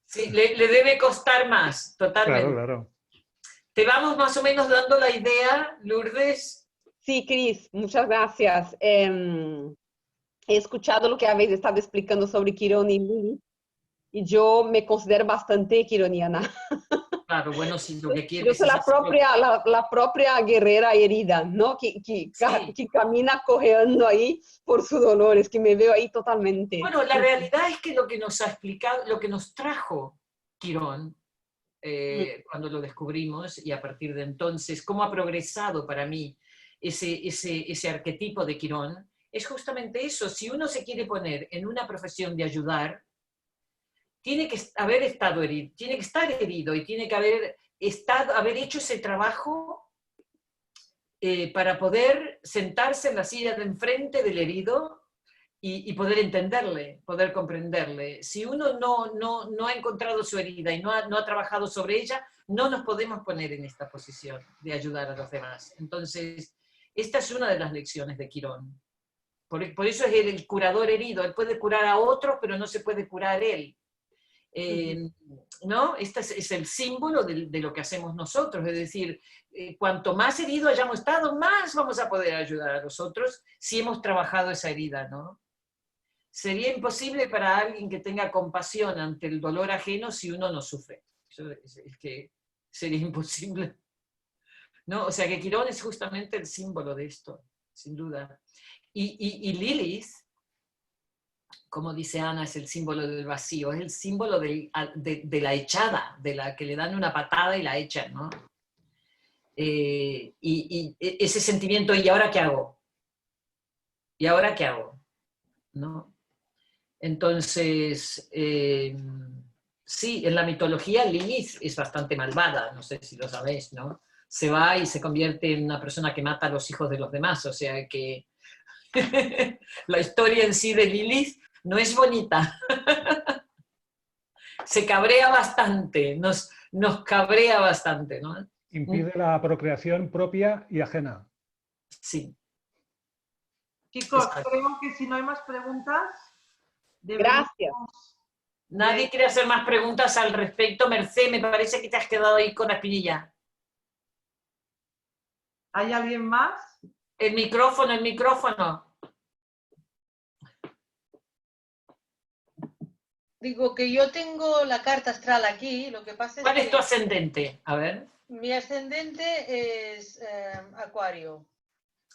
Sí, le debe costar más, totalmente. Claro. ¿Te vamos más o menos dando la idea, Lourdes? Sí, Cris, muchas gracias. He escuchado lo que habéis estado explicando sobre Quirón y Lilith, y yo me considero bastante quironiana. Claro, bueno, si lo que Yo quieres soy es la propia guerrera herida, ¿no? Que camina cojeando ahí por sus dolores, que me veo ahí totalmente. Bueno, la realidad es que lo que nos ha explicado, lo que nos trajo Quirón, cuando lo descubrimos, y a partir de entonces, cómo ha progresado para mí ese arquetipo de Quirón, es justamente eso. Si uno se quiere poner en una profesión de ayudar, tiene que haber estado herido, tiene que estar herido y tiene que haber hecho ese trabajo para poder sentarse en la silla de enfrente del herido y poder entenderle, poder comprenderle. Si uno no ha encontrado su herida y no ha trabajado sobre ella, no nos podemos poner en esta posición de ayudar a los demás. Entonces, esta es una de las lecciones de Quirón. Por eso es el curador herido. Él puede curar a otros, pero no se puede curar él. ¿No? Este es el símbolo de lo que hacemos nosotros, es decir, cuanto más herido hayamos estado, más vamos a poder ayudar a los otros si hemos trabajado esa herida, ¿no? Sería imposible para alguien que tenga compasión ante el dolor ajeno si uno no sufre. Eso es que sería imposible, ¿no? O sea que Quirón es justamente el símbolo de esto, sin duda. Y Lilith como dice Ana, es el símbolo del vacío, es el símbolo de la echada, de la que le dan una patada y la echan, ¿no? Y ese sentimiento, ¿y ahora qué hago? ¿Y ahora qué hago? ¿No? Entonces, sí, en la mitología Lilith es bastante malvada, no sé si lo sabéis, ¿no? Se va y se convierte en una persona que mata a los hijos de los demás, o sea que la historia en sí de Lilith no es bonita. Se cabrea bastante, nos cabrea bastante, ¿no? Impide la procreación propia y ajena. Sí. Chicos, Exacto. creo que si no hay más preguntas, deberíamos... Gracias. Nadie quiere hacer más preguntas al respecto. Mercé, me parece que te has quedado ahí con la espinilla. ¿Hay alguien más? El micrófono, el micrófono. Digo que yo tengo la carta astral aquí, lo que pasa es ¿Cuál es que tu ascendente? A ver. mi ascendente es Acuario.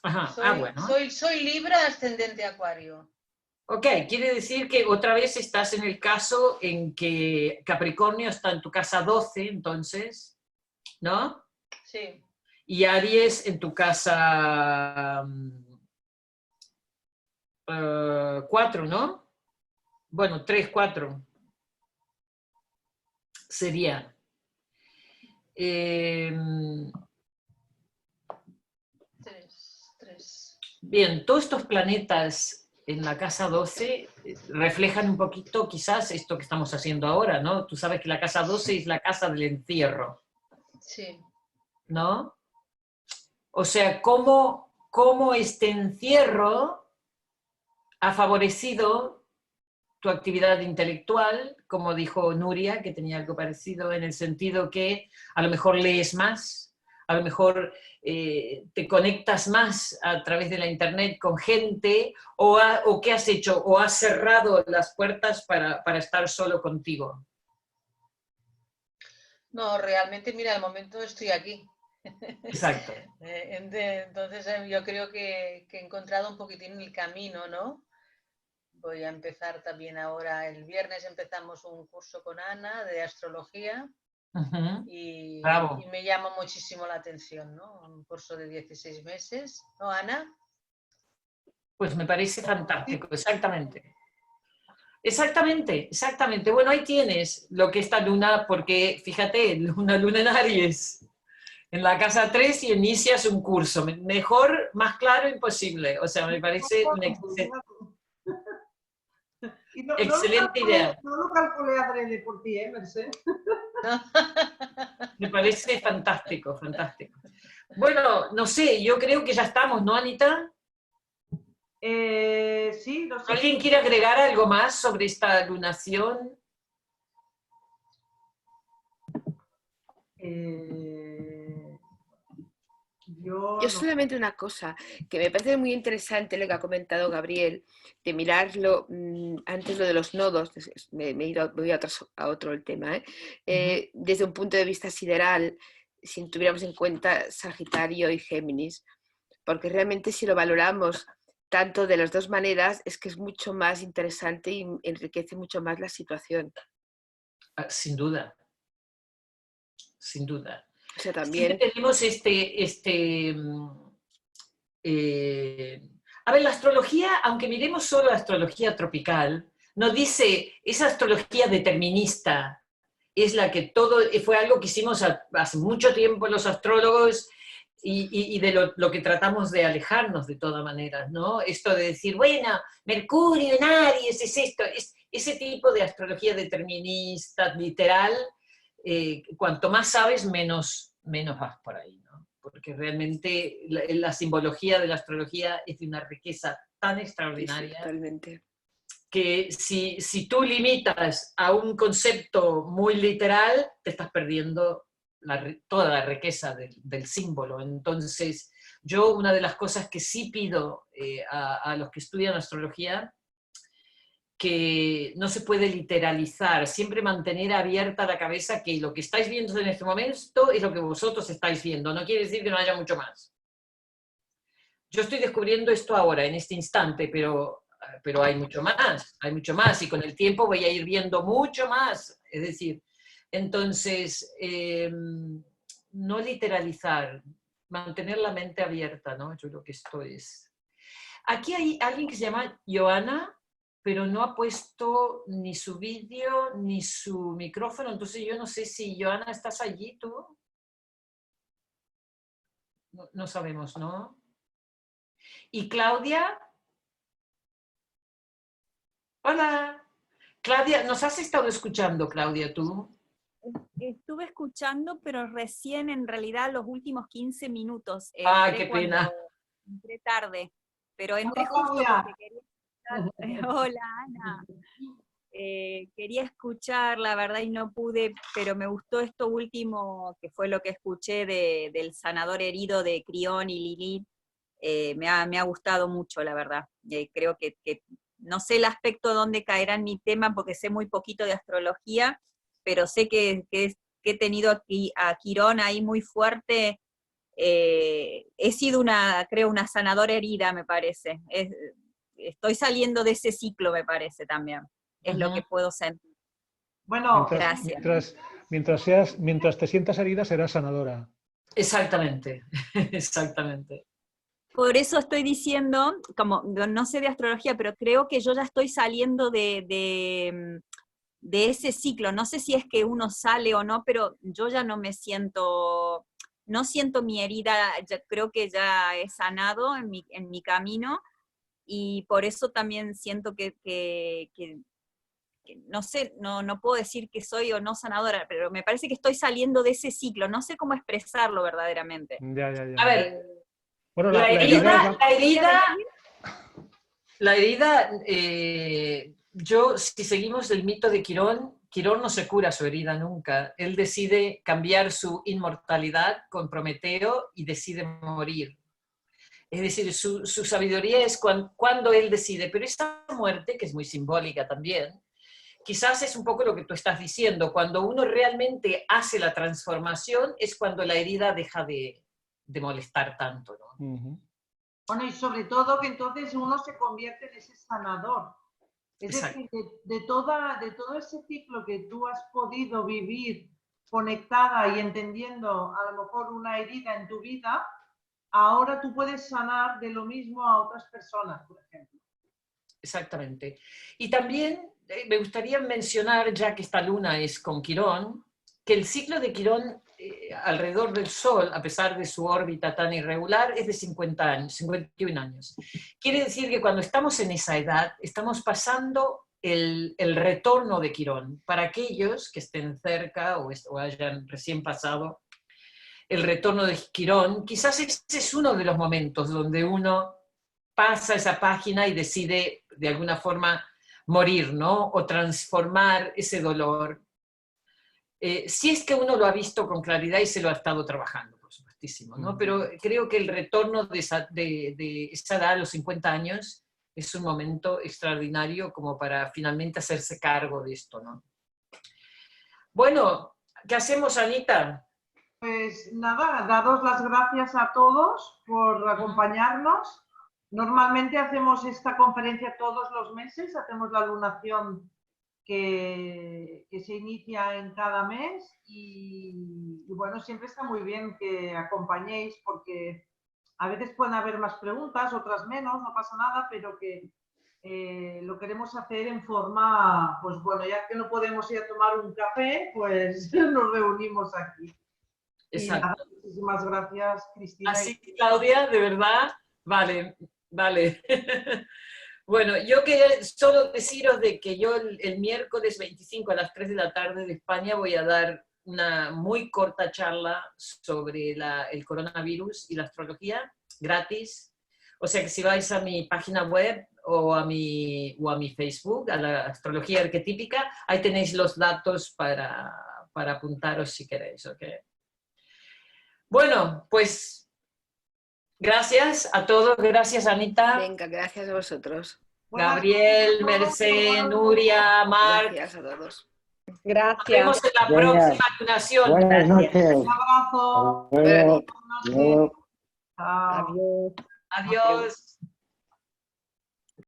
Ajá, bueno. Soy Libra, ascendente Acuario. Ok, quiere decir que otra vez estás en el caso en que Capricornio está en tu casa 12, entonces, ¿no? Sí, Y Aries en tu casa 4, ¿no? Bueno, 3, 4 sería. tres. Bien, todos estos planetas en la casa 12 reflejan un poquito quizás esto que estamos haciendo ahora, ¿no? Tú sabes que la casa 12 es la casa del encierro, Sí. ¿no? O sea, cómo este encierro ha favorecido tu actividad intelectual, como dijo Nuria, que tenía algo parecido en el sentido que a lo mejor lees más, a lo mejor te conectas más a través de la internet con gente, o ¿qué has hecho? ¿O has cerrado las puertas para estar solo contigo? No, realmente, mira, de momento estoy aquí. Exacto. Entonces yo creo que he encontrado un poquitín el camino, ¿no? Voy a empezar también ahora, el viernes empezamos un curso con Ana de astrología y Bravo. me llama muchísimo la atención, ¿no? Un curso de 16 meses, ¿no, Ana? Pues me parece fantástico, exactamente. Exactamente, exactamente. Bueno, ahí tienes lo que esta luna, porque fíjate, una luna en Aries, en la casa 3 y inicias un curso. Mejor, más claro, imposible. O sea, me parece una excelente idea. No lo calculé adrede por ti, Mercé. Me parece fantástico, fantástico. Bueno, no sé, yo creo que ya estamos, ¿no, Anita? Sí, no sé. ¿Alguien quiere agregar algo más sobre esta lunación? Yo solamente una cosa, que me parece muy interesante lo que ha comentado Gabriel, de mirarlo antes lo de los nodos, voy a otro el tema, desde un punto de vista sideral, si tuviéramos en cuenta Sagitario y Géminis, porque realmente si lo valoramos tanto de las dos maneras, es que es mucho más interesante y enriquece mucho más la situación. Sin duda, sin duda. O sea, también... Siempre tenemos a ver, la astrología, aunque miremos solo la astrología tropical, nos dice, esa astrología determinista es la que fue algo que hicimos hace mucho tiempo los astrólogos y de lo que tratamos de alejarnos de todas maneras, ¿no? Esto de decir, bueno, Mercurio en Aries es esto, ese tipo de astrología determinista, literal, cuanto más sabes, menos vas por ahí, ¿no? Porque realmente la simbología de la astrología es de una riqueza tan extraordinaria. Sí, totalmente. Que si tú limitas a un concepto muy literal, te estás perdiendo toda la riqueza del símbolo. Entonces, yo una de las cosas que sí pido a los que estudian astrología, que no se puede literalizar, siempre mantener abierta la cabeza que lo que estáis viendo en este momento es lo que vosotros estáis viendo, no quiere decir que no haya mucho más. Yo estoy descubriendo esto ahora, en este instante, pero pero hay mucho más, y con el tiempo voy a ir viendo mucho más. Es decir, entonces, no literalizar, mantener la mente abierta, ¿no? Yo creo que esto es... Aquí hay alguien que se llama Joana, pero no ha puesto ni su vídeo ni su micrófono, entonces yo no sé si, Joana, ¿estás allí tú? No, no sabemos, ¿no? ¿Y Claudia? Hola. Claudia, ¿nos has estado escuchando, Claudia, tú? Estuve escuchando, pero recién en realidad los últimos 15 minutos. ¡Ay, qué pena! Entré tarde, pero entré Hola, justo Claudia. porque quería escuchar. Hola, Ana. Quería escuchar, la verdad, y no pude, pero me gustó esto último, que fue lo que escuché del sanador herido de Crión y Lilith. Me ha gustado mucho, la verdad. Creo que no sé el aspecto donde caerá en mi tema, porque sé muy poquito de astrología, pero sé que he tenido aquí a Quirón ahí muy fuerte. He sido creo, una sanadora herida, me parece. Estoy saliendo de ese ciclo, me parece también. Es lo que puedo sentir. Bueno, gracias. Mientras te sientas herida, serás sanadora. Exactamente, exactamente. Por eso estoy diciendo, como no sé de astrología, pero creo que yo ya estoy saliendo de ese ciclo. No sé si es que uno sale o no, pero yo ya no me siento, no siento mi herida, creo que ya he sanado en mi camino, y por eso también siento que no sé, no puedo decir que soy o no sanadora, pero me parece que estoy saliendo de ese ciclo. No sé cómo expresarlo verdaderamente. Ya. A ver, Bueno, la herida, yo, si seguimos el mito de Quirón, Quirón no se cura su herida nunca. Él decide cambiar su inmortalidad con Prometeo y decide morir. Es decir, su sabiduría es cuando él decide, pero esta muerte, que es muy simbólica también, quizás es un poco lo que tú estás diciendo, cuando uno realmente hace la transformación es cuando la herida deja de molestar tanto, ¿no? Bueno, y sobre todo que entonces uno se convierte en ese sanador. Es decir, de todo ese ciclo que tú has podido vivir conectada y entendiendo a lo mejor una herida en tu vida, ahora tú puedes sanar de lo mismo a otras personas, por ejemplo. Exactamente. Y también me gustaría mencionar, ya que esta luna es con Quirón, que el ciclo de Quirón alrededor del Sol, a pesar de su órbita tan irregular, es de 50 años, 51 años. Quiere decir que cuando estamos en esa edad, estamos pasando el retorno de Quirón. Para aquellos que estén cerca o hayan recién pasado el retorno de Quirón, quizás ese es uno de los momentos donde uno pasa esa página y decide de alguna forma morir, ¿no? O transformar ese dolor. Si es que uno lo ha visto con claridad y se lo ha estado trabajando, por supuestísimo, ¿no? Pero creo que el retorno de esa edad, a los 50 años, es un momento extraordinario como para finalmente hacerse cargo de esto, ¿no? Bueno, ¿qué hacemos, Anita? Pues nada, daros las gracias a todos por acompañarnos. Normalmente hacemos esta conferencia todos los meses, hacemos la lunación que se inicia en cada mes y bueno, siempre está muy bien que acompañéis porque a veces pueden haber más preguntas, otras menos, no pasa nada, pero que lo queremos hacer en forma, pues bueno, ya que no podemos ir a tomar un café, pues nos reunimos aquí. Exacto. Nada, muchísimas gracias, Cristina. Así, Claudia, de verdad, vale. Bueno, yo quería solo deciros de que yo el miércoles 25 a las 3 de la tarde de España voy a dar una muy corta charla sobre el coronavirus y la astrología, gratis. O sea que si vais a mi página web o a mi Facebook, a la astrología arquetípica, ahí tenéis los datos para apuntaros si queréis, ¿ok? Bueno, pues gracias a todos, gracias Anita. Venga, gracias a vosotros. Gabriel, Merced, Nuria, Marc. Gracias a todos. Gracias. Nos vemos en la próxima lunación. Buenas noches. Un abrazo. Adiós. Chao. Adiós. Adiós.